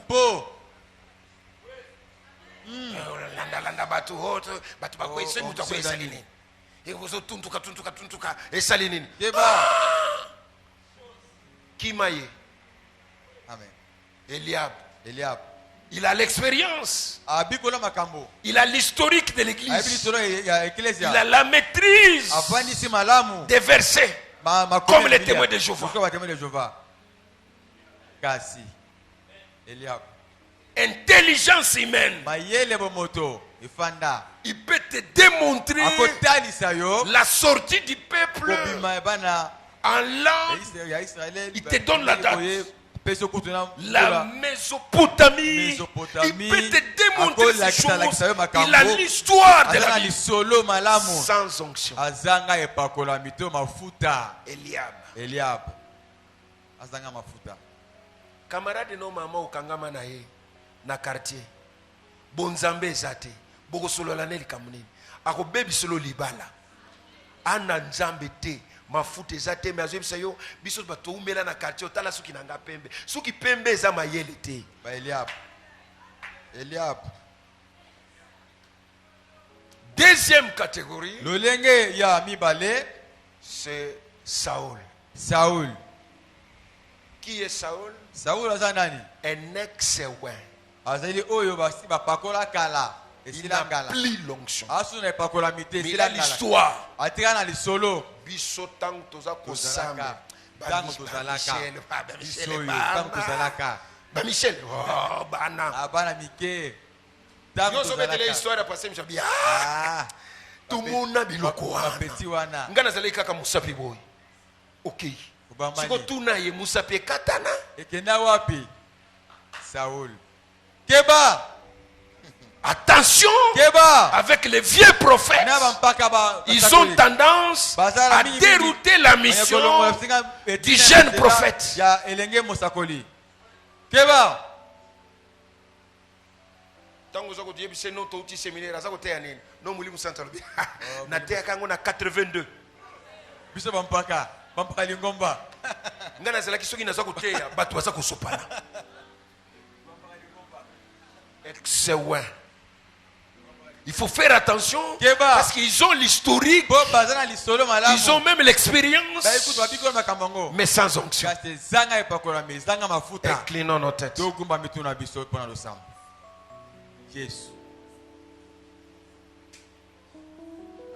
pour Kimaye. Eliab. Il a l'expérience. Il a l'historique de l'église. Il a la maîtrise des versets. Comme les témoins de Jéhovah. Intelligence humaine. Il peut te démontrer la sortie du peuple en langue. Il te donne la date. La Mésopotamie. Il peut te démontrer ces choses. Il a l'histoire de la vie. Sans onction. Eliab. Camarade no mama ukangama na ye na quartier. Bonzambe zate. Boko solo la neli kamunini. Ako bebi solo libala. Ana nzambe te. Mafuta ezate me azwe bisayo biso bato umela na quartier otala suki nanga pembe. Suki pembe eza mayele te. Ba Eliab. Deuxième catégorie. Lolenge ya mibale c'est Saül. Qui est Saül? Saül aza nani? Un ex-oint. Azali oyo basi bapakola kala. Il n'a plus l'onction. Mais il a l'histoire. Michel. Oh, Bana. Tout le monde a biloko. Ngana zali kaka musapi boy. Ok. Siko tuna ye musapi katana. Ekena wapi? Saül. Keba. Attention avec les vieux prophètes. Ils ont tendance à dérouter la mission du jeune prophète. Tango zako diebise no touti séminaire azako teya nini no mulimu central bi na teya kango na 82 biso bampaka lingomba ngana zala kisoki na zako teya batu bazako sopana C'est ouais. Il faut faire attention parce qu'ils ont l'historique, ils ont même l'expérience, mais sans onction. Inclinons nos têtes.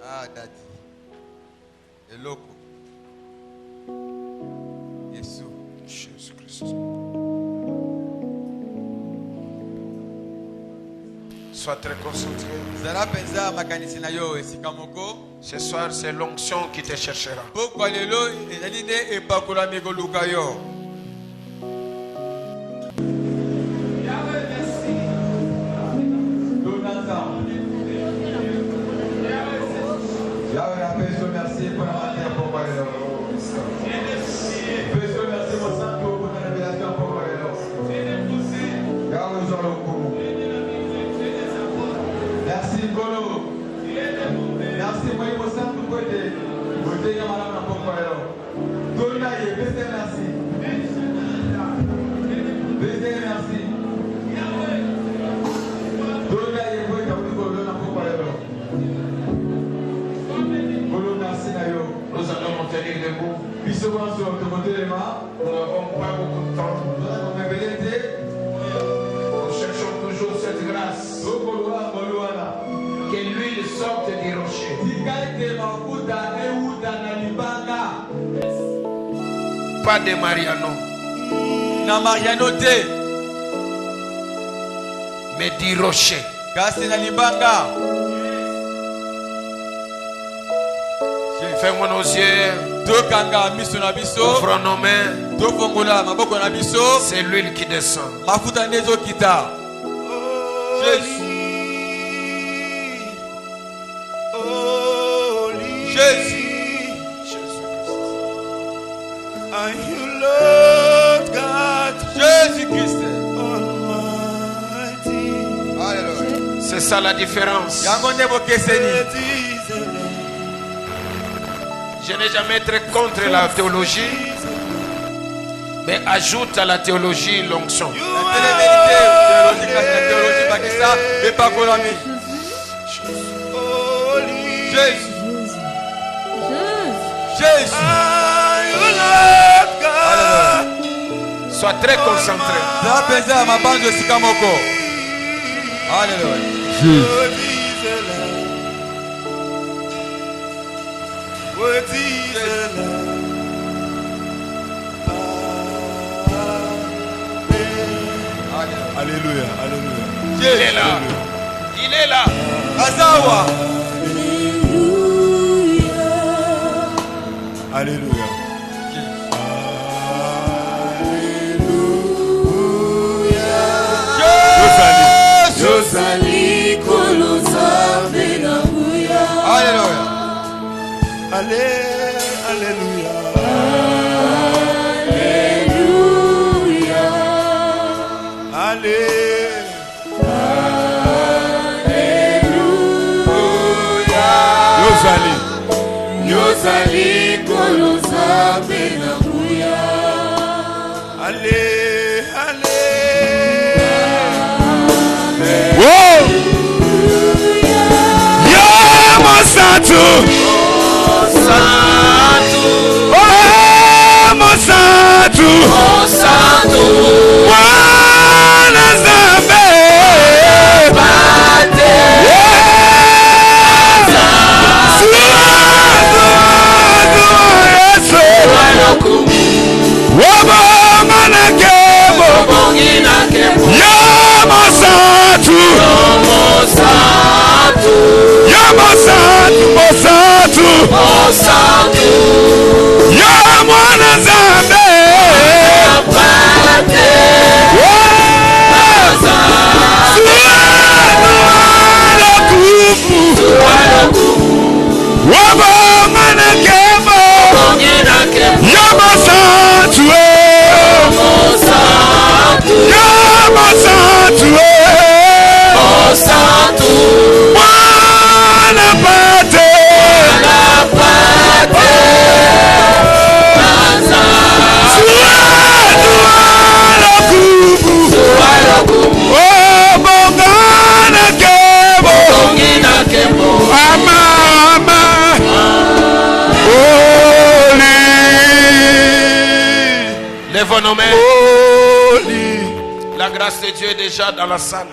Ah, Daddy. Eloko. Jésus-Christ. Sois très concentré. Ce soir, c'est l'onction qui te cherchera. Merci pour la matière pour moi. Merci mon sang pour la révélation pour moi. Merci Golo. Merci moi mon sang pour côté. Côté ya malama pour moi. Dona ye bese merci. Bese merci. Dona ye pour ka Golo na pour moi. Nous allons nous tenir debout. Nous n'avons pas beaucoup de temps. Nous cherchons toujours cette grâce. Que l'huile sorte du rocher. Pas de Mariano. Mais du rocher. Fermons nos yeux. Ouvrons nos mains. C'est l'huile qui descend. Jésus. Are you Lord God? Jésus-Christ. Almighty. C'est ça la différence. Je n'ai jamais été contre la théologie, mais ajoute à la théologie l'onction. Jésus. Sois très concentré. Alléluia, alléluia. Il est là. Il est là. Azawa. Alléluia. Josali koloza benabuya. Alléluia. Alléluia. Yozali koloza benabuya. Mosatu, Mosatu, Mosatu, Mwana Zambe, Bate, Mosatu, ya mwana Zambe, Bate, Mwana Pate, nos mains. La grâce de Dieu est déjà dans la salle.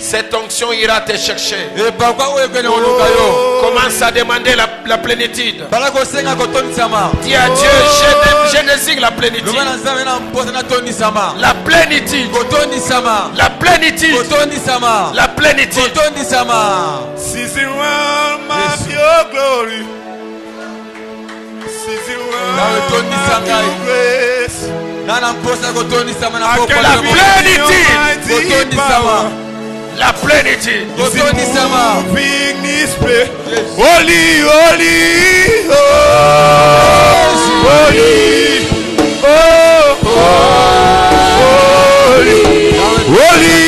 Cette onction ira te chercher. Commence à demander la plénitude. Dis à Dieu, je désire la plénitude. La plénitude. La plénitude. La plénitude. La plénitude. La plénitude. Holy, holy, oh, holy, oh, holy, holy,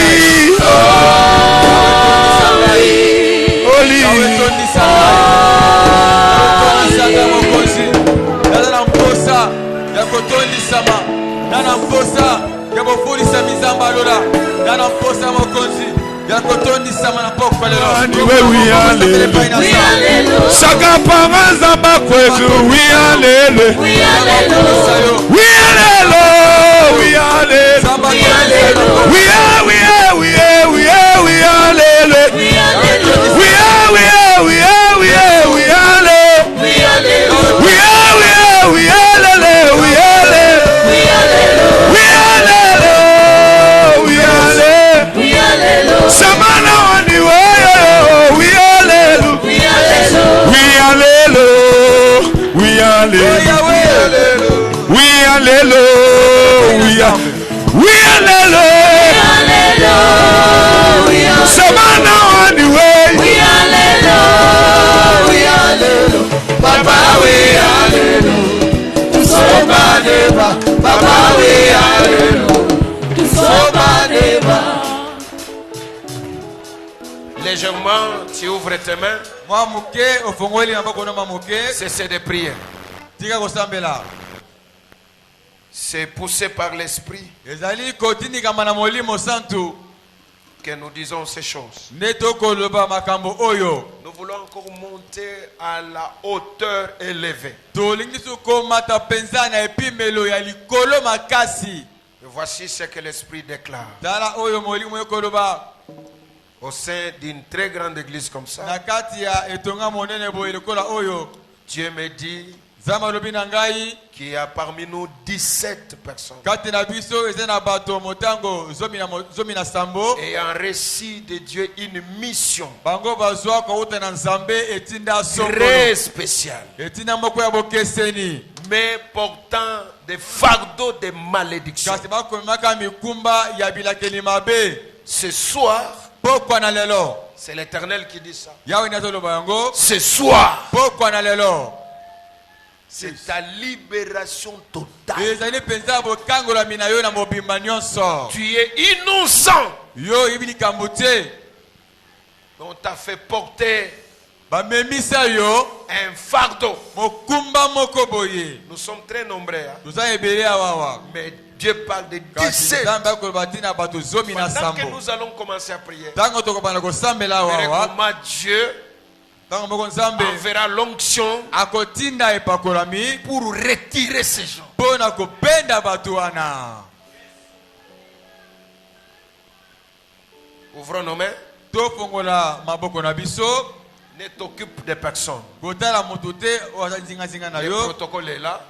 Chaka pangaza bakwetu, we hallelujah, we hallelujah, we hallelujah, we hallelujah, we are, we are, we are, we are, we hallelujah, we are, we are, we are, we are, we are, we hallelujah, we are, we are, we hallelujah, we hallelujah, we hallelujah, we hallelujah, we hallelujah, Samana wani wayo, we hallelujah, we hallelujah, we hallelujah, we hallelujah, we hallelujah, we hallelujah, Samana wani wayo, we hallelujah, we hallelujah, Baba we hallelujah, Soba deba, Baba we hallelujah, Soba deba. Légèrement, tu ouvres tes mains. Cessez de prier. C'est poussé par l'esprit que nous disons ces choses. Nous voulons encore monter à la hauteur élevée. Et voici ce que l'esprit déclare. Au sein d'une très grande église comme ça, Dieu me dit qu'il y a parmi nous 17 personnes et un récit de Dieu, une mission très spéciale, mais portant des fardeaux de malédiction. Ce soir, c'est l'Éternel qui dit ça. Ce soir, c'est ta libération totale. Tu es innocent. On t'a fait porter un fardeau. Nous sommes très nombreux. Hein? Mais Dieu parle de 17. Pendant que nous allons commencer à prier, comment Dieu enverra l'onction pour retirer ces gens. Ouvrons nos mains. Ne t'occupe de personne. Le protocole est là.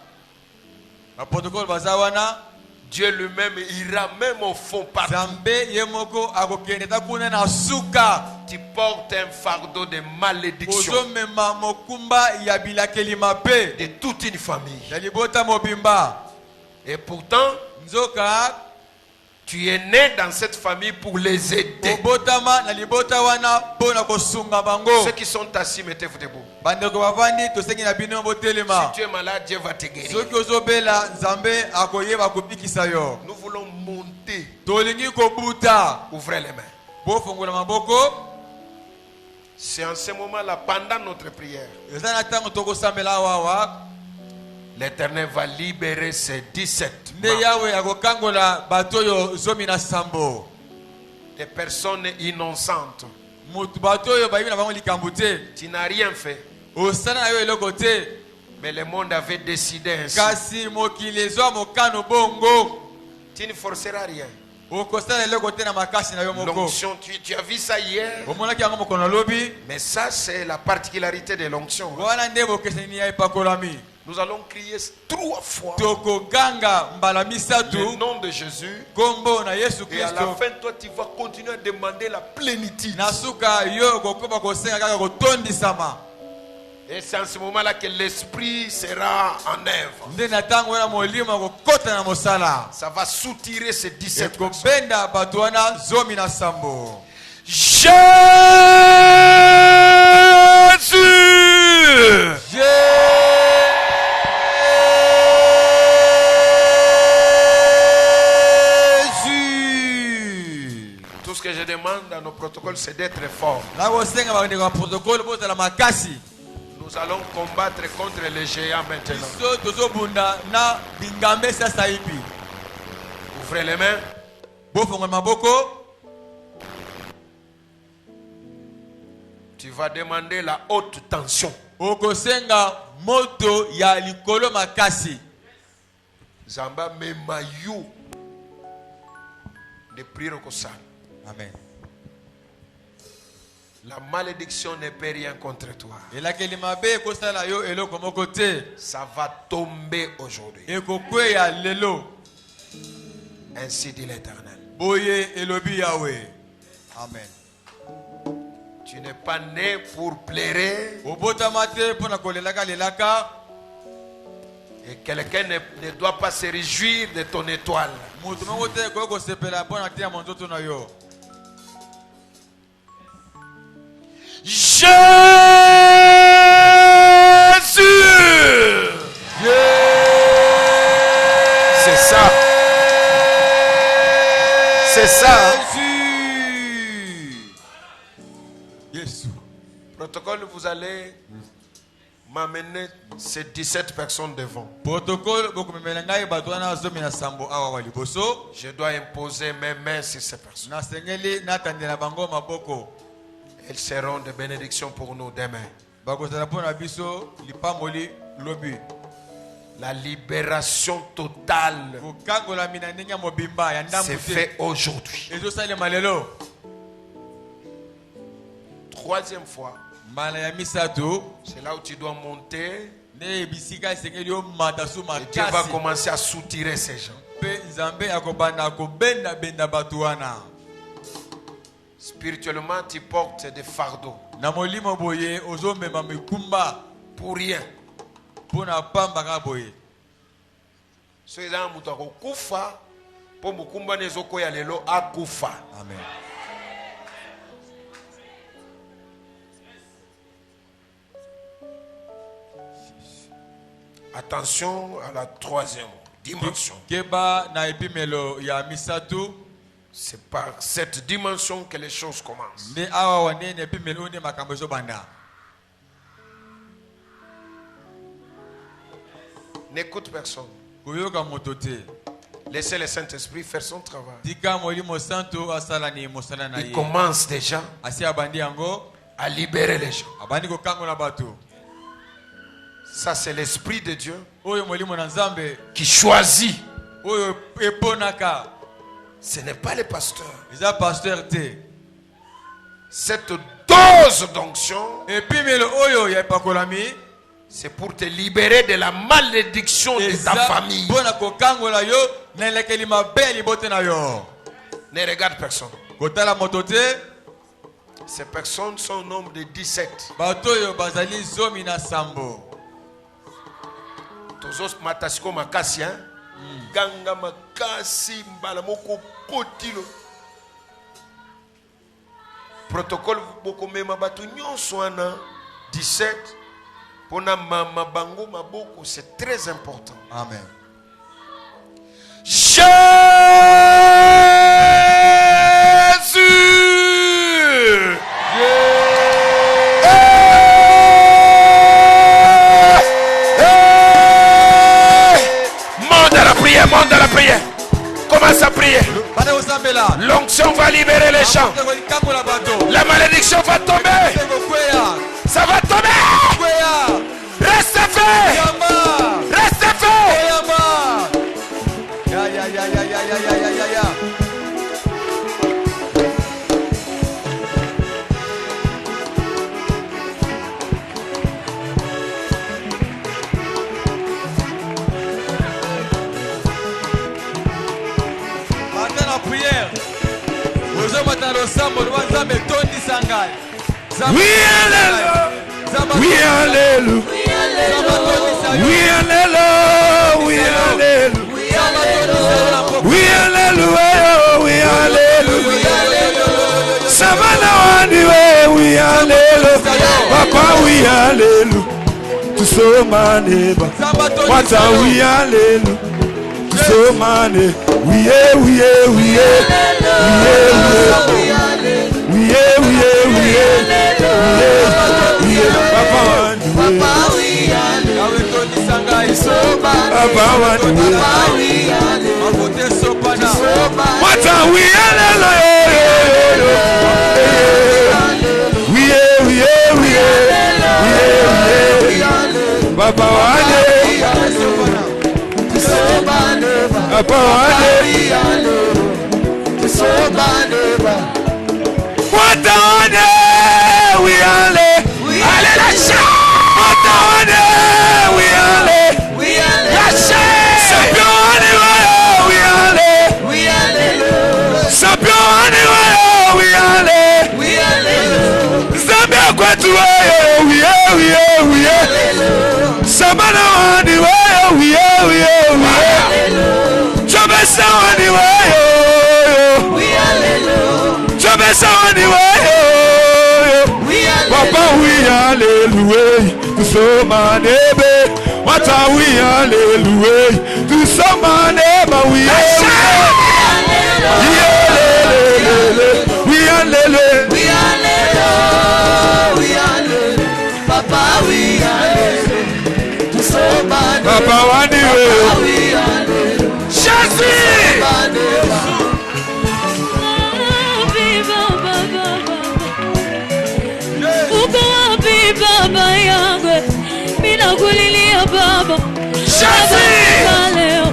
Dieu lui-même ira même au fond partout. Tu portes un fardeau de malédiction de toute une famille. Et pourtant, tu es né dans cette famille pour les aider. Ceux qui sont assis, mettez-vous debout. Si tu es malade, Dieu va te guérir. Nous voulons monter. Ouvrez les mains. C'est en ce moment-là, pendant notre prière, l'Éternel va libérer ces 17 des personnes innocentes. Tu n'as rien fait. Mais le monde avait décidé ainsi. Kasi mokilezo mokano bongo. Tu ne forceras rien. L'onction, tu as vu ça hier. Mais ça, c'est la particularité de l'onction. Nous allons crier 3 fois le nom de Jésus. Et à la fin, toi, tu vas continuer à demander la plénitude. Et c'est en ce moment-là que l'esprit sera en œuvre. Ça va soutirer ces 17 personnes. Jésus! Tout ce que je demande dans nos protocoles, c'est d'être fort. Nous allons combattre contre les géants maintenant. Ouvrez les mains. Tu vas demander la haute tension. Zamba memayu. De prier au Kosan. Amen. La malédiction ne peut rien contre toi. Ça va tomber aujourd'hui. Ainsi dit l'Éternel. Amen. Tu n'es pas né pour plaire. Et quelqu'un ne doit pas se réjouir de ton étoile. Jésus! C'est ça. C'est ça. Jésus. Protocole, vous allez m'amener ces 17 personnes devant. Je dois imposer mes mains sur ces personnes. Elles seront de bénédiction pour nous demain. La libération totale c'est fait aujourd'hui. Troisième fois, c'est là où tu dois monter. Et Dieu va commencer à soutirer ces gens. Spirituellement, tu portes des fardeaux. Pour rien. Amen. Attention à la troisième dimension. C'est par cette dimension que les choses commencent. N'écoute personne. Laissez le Saint-Esprit faire son travail. Il commence déjà à libérer les gens. Ça, c'est l'Esprit de Dieu qui choisit. Ce n'est pas les pasteurs. Cette dose d'onction, c'est pour te libérer de la malédiction de ta famille. Ne regarde personne. Ces personnes sont au nombre de 17. Tozos matasiko makasi, hein? Ganga makasi mbalamoko potilo. Protocole boko mema batu nyonso wana 17 pona mama bango maboko, c'est très important. Amen. Jésus! Monte à la prière. Commence à prier. L'onction va libérer les gens. La malédiction va tomber. Ça va tomber. Reste fait. We hallelujah. We hallelujah. We hallelujah. We hallelujah. We hallelujah. We hallelujah. Savannah anyway. We hallelujah. Papa we hallelujah. To so many. What are we hallelujah? To so many. We so many, what are we hallelujah? To so many, but we Papa we to so many, Papa one Baba yangu mina kulilia baba leo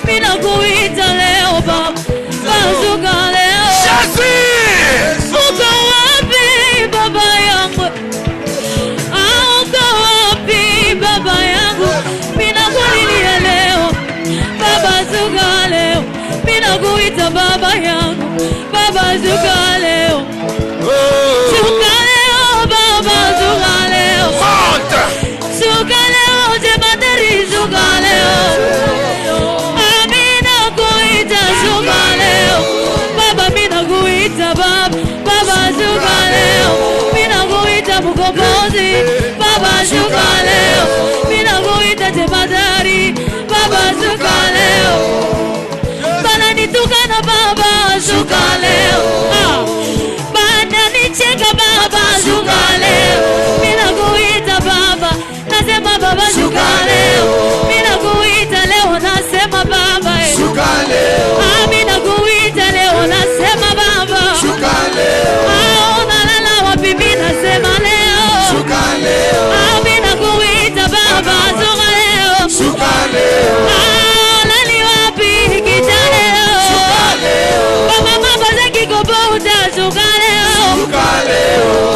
mina kuita leo baba bazuka leo uko wapi baba yangu uko wapi baba yangu mina kulilia leo baba zuka leo mina kuita baba yangu baba zuka leo Baba shuka leo, mina kuita jemadari. Baba shuka leo, bana nitukana baba shuka leo, bana nicheka baba shuka leo, mina kuita baba, nasema baba shuka leo, mina kuita leo, nasema baba shuka leo, mina kuita leo, nasema baba shuka leo, nalala wapi mina nasema leo. Amina kuita baba zuka leo. Nani wapi kita leo. Mama baba zaki kobota zuka leo.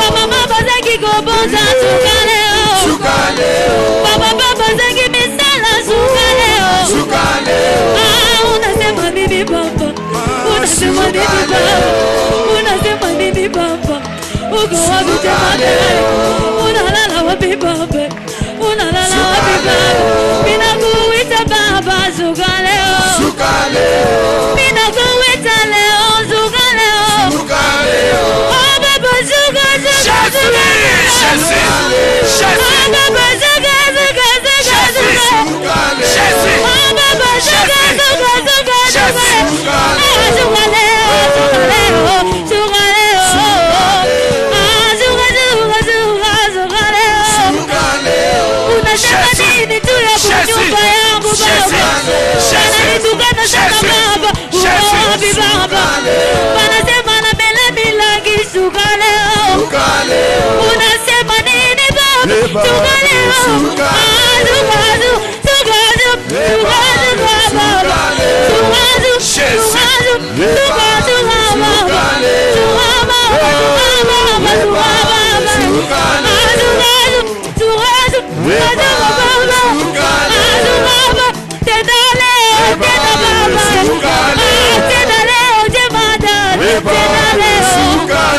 Mama baba zaki kobota zuka leo. Baba baba zaki misala zuka leo. Unasema nini baba? Unasema nini baba? Unasema nini baba? Uko wapi jamani? Unalala wapi baba? Unalala wapi baba? Mina kuita baba zuka leo. Mina kuita leo zuka leo. Oh baba zuka zuka zuka. Oh baba zuka zuka zuka zuka. Oh baba zuka zuka zuka zuka. Zuka leo zuka leo zuka leo. Unasema nini tu ya kunyumba yangu baba? Ananitukana sana baba. Uko wapi baba? Wanasema na bela milagi suka leo. Unasema nini baba? Suka leo. Suka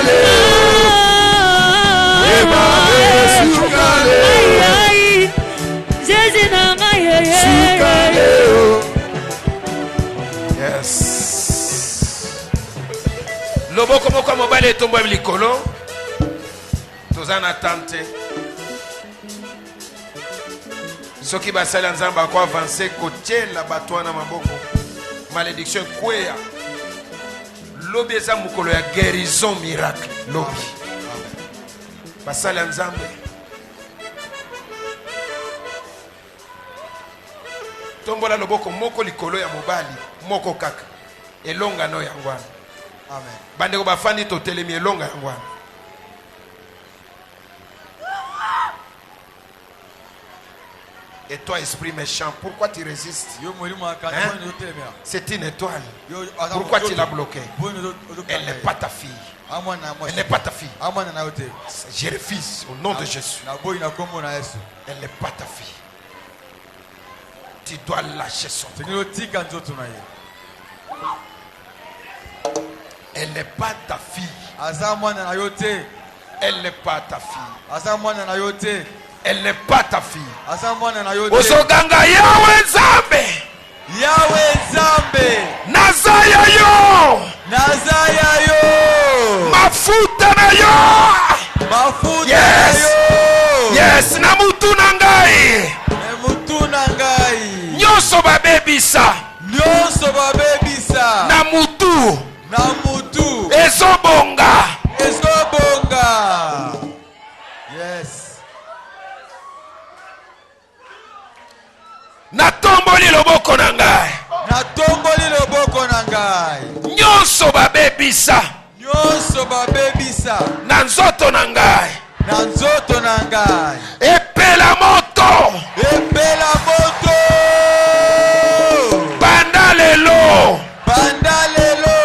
leo. loboko moko mobali etombo likolo tozana tante soki basali nzambe ako avancer kotiela bato wana maboko malédiction kwea lobi eza mokolo ya guérison miracle lobi basali nzambe tombola loboko moko likolo ya mobali moko kaka elonga no yango wana amen bandeko bafandi totelemi elonga yango wana et toi esprit méchant pourquoi tu résistes c'est une étoile pourquoi tu l'as bloquée elle n'est pas ta fille elle n'est pas ta fille je refuse au nom de Jésus elle n'est pas ta fille tu dois lâcher son corps. Elle n'est pas ta fille. Elle n'est pas ta fille. Elle n'est pas ta fille. Osoganga Yahweh Nzambe. Yahweh Nzambe. Nazaya yo. Nazaya yo. Mafuta na yo. Mafuta na yo. Yes, na mutu na ngai. Mutu na ngai. Nyonso babebisa. Nyonso babebisa. Na mutu. Na mutu. Ezobonga. Ezobonga. Yes. Natomboli loboko na ngai. Natomboli loboko na ngai. Nyonso babebisa. Nyonso babebisa. Na nzoto na ngai. Na nzoto na ngai. Epela moto. Epela moto. Banda lelo. Banda lelo.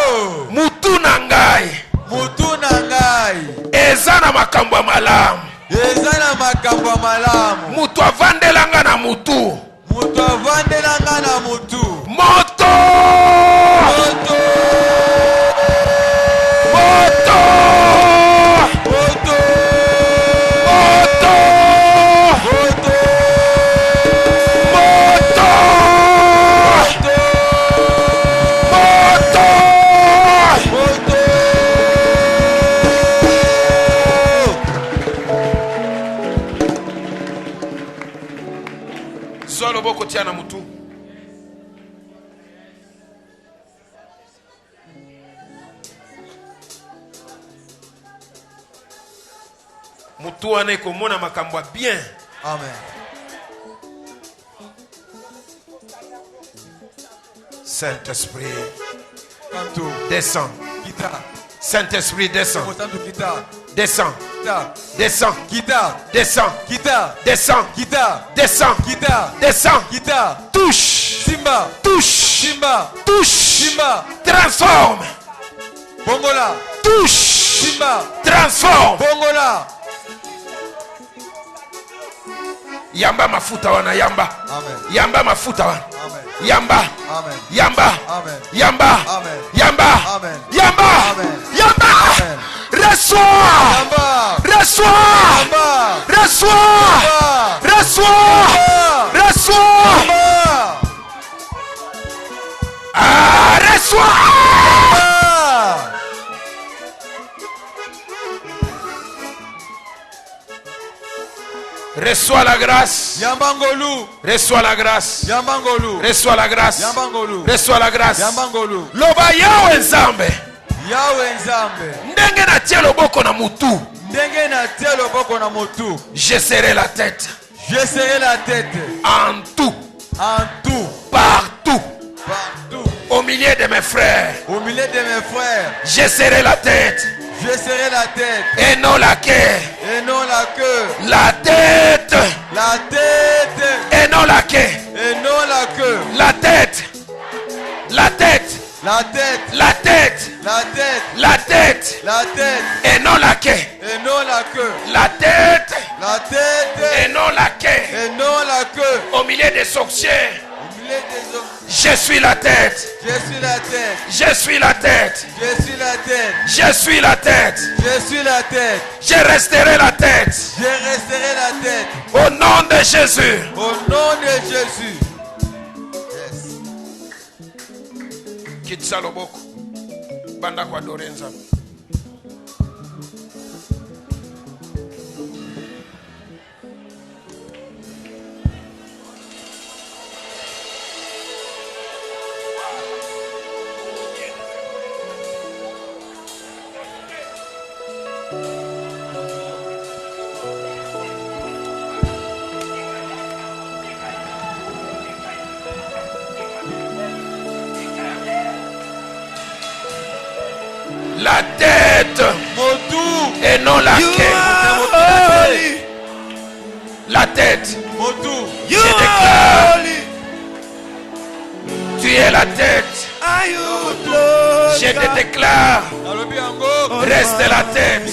Mutu na ngai. Mutu na ngai. Eza na makambo ya malamu. Eza na makambo ya malamu. Mutu avandelanga na mutu. Mutu avandelanga na mutu. Moto. Moto. Moto. Moto. Moto. Moto. Moto. Moto. Sois loboko tia na mutu. Mutu ane komona makambo ya bien. Amen. Saint-Esprit, Kanto. descends. Kita. Saint-Esprit, descends. Mosantu kita. Descends. Kita. Descends. Kita. Descends. Kita. Descends. Kita. Descends. Kita. Descends. Kita. Touche. Simba. Touche. Simba. Touche. Simba. Transforme. Bongola. Touche. Simba. Transforme. Bongola. Yamba mafuta wana yamba. Amen. Yamba mafuta wana. Amen. Yamba. Amen. Yamba. Amen. Yamba. Amen. Yamba. Amen. Yamba. Amen. Yamba. Amen. Reçois. Yamba. Reçois. Yamba. Reçois. Yamba. Reçois. Yamba. Reçois. Yamba. Ah, reçois. Yamba. Reçois la grâce. Yambangolu. Reçois la grâce. Yambangolu. Reçois la grâce. Yambangolu. Reçois la grâce. Yambangolu. Loba Yahweh Nzambe. Yahweh Nzambe. Ndenge natie loboko na mutu. Ndenge natie loboko na mutu. Je serai la tête. Je serai la tête. En tout. En tout. Partout. Partout. Au milieu de mes frères. Au milieu de mes frères. Je serai la tête. Je serai la tête. Et non la queue. Et non la queue. La tête. La tête. Et non la queue. Et non la queue. La tête. La tête. La tête. La tête. La tête. La tête. La tête. Et non la queue. Et non la queue. La tête. La tête. Et non la queue. Et non la queue. Au milieu des sorciers. Au milieu des hommes. Je suis la tête. Je suis la tête. Je suis la tête. Je suis la tête. Je suis la tête. Je suis la tête. Je resterai la tête. Je resterai la tête. Au nom de Jésus. Au nom de Jésus. Yes. Quitte ça le boko. Banda kwa adorer Nzambe. La tête et non la queue. La tête. Je déclare. Tu es la tête. Je te déclare. Reste la tête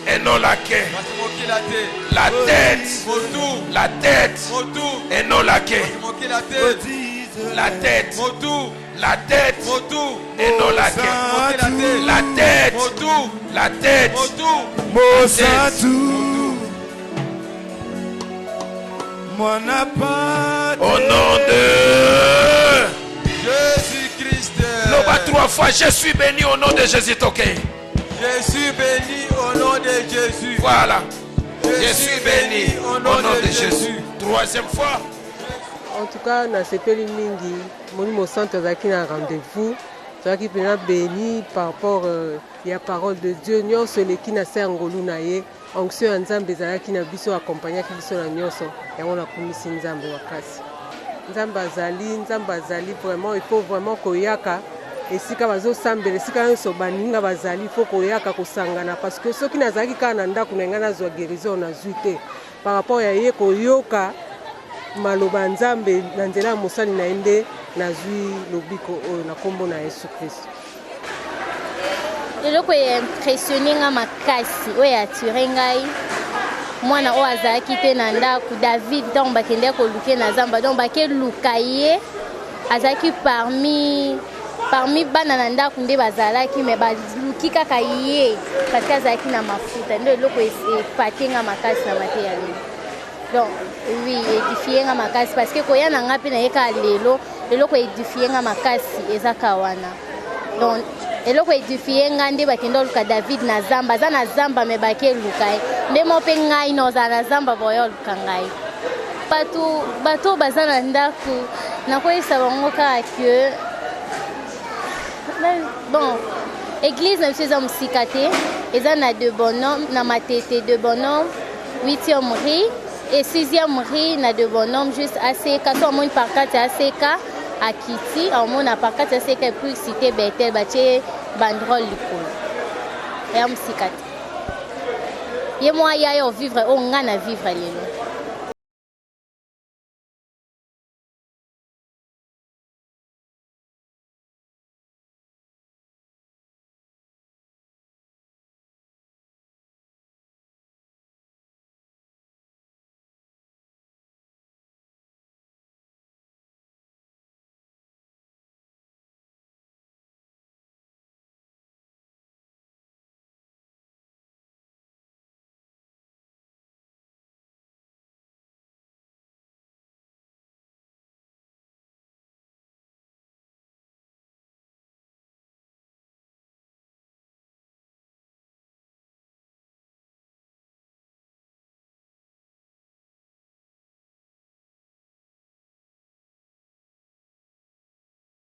et non la queue. La tête. La tête et non la queue. La tête. La tête et non la queue. La tête. La tête. Au nom de Jésus-Christ. Loba 3 fois, je suis béni au nom de Jésus. Ok. Je suis béni au nom de Jésus. Voilà. Je suis béni au nom de Jésus. Troisième fois. En tout cas, na sepeli mingi, mon centre zaki na rendez-vous. Zaki pena béni par rapport à parole de Dieu. Nyo sole ki na sengolu na ye. Onction nzambe zaki na biso accompagner ki biso na nyoso. Yango na kumisi nzambe wakasi. Nzambe azali vraiment, il faut vraiment koyaka. Esika bazo sambele, esika nso baninga bazali, il faut koyaka kosangana parce que ceux qui nazaki ka na ndako na ngana zo guérison na zuite par rapport à ye koyoka maloba nzambe na nzela mosali na ende na zui lobiko oyo na kombo na Yesu Kristo. Eloko impressionné nga makasi oyo atire ngai mwana oyo azalaki te na ndako David donc bakende koluke na zamba donc bakeluka ye azalaki parmi bana na ndako nde bazalaki me baluki kaka ye parce que azalaki na mafuta nde eloko epate nga makasi na mate ya lelo. Donc oui, édifier nga makasi parce que koya na nga pe na yeka lelo eloko édifier nga makasi ezaka wana. Donc eloko édifier nga nde bakende luka David na zamba za na zamba me bakeluka ye nde mo pe ngai no za na zamba boyo luka ngai bato baza na ndako nakoyesa bango kaka que bon église na biso eza mosika te eza na de bonhomme na matete de bonhomme 8e riz et 6e riz na de bonhomme juste aseka so amoni parkate aseka akiti amona parkate aseka epuis cité Bethel batie bandrole likolo eya mosika te ye mwa ya yo vivre oyo nga na vivre lelo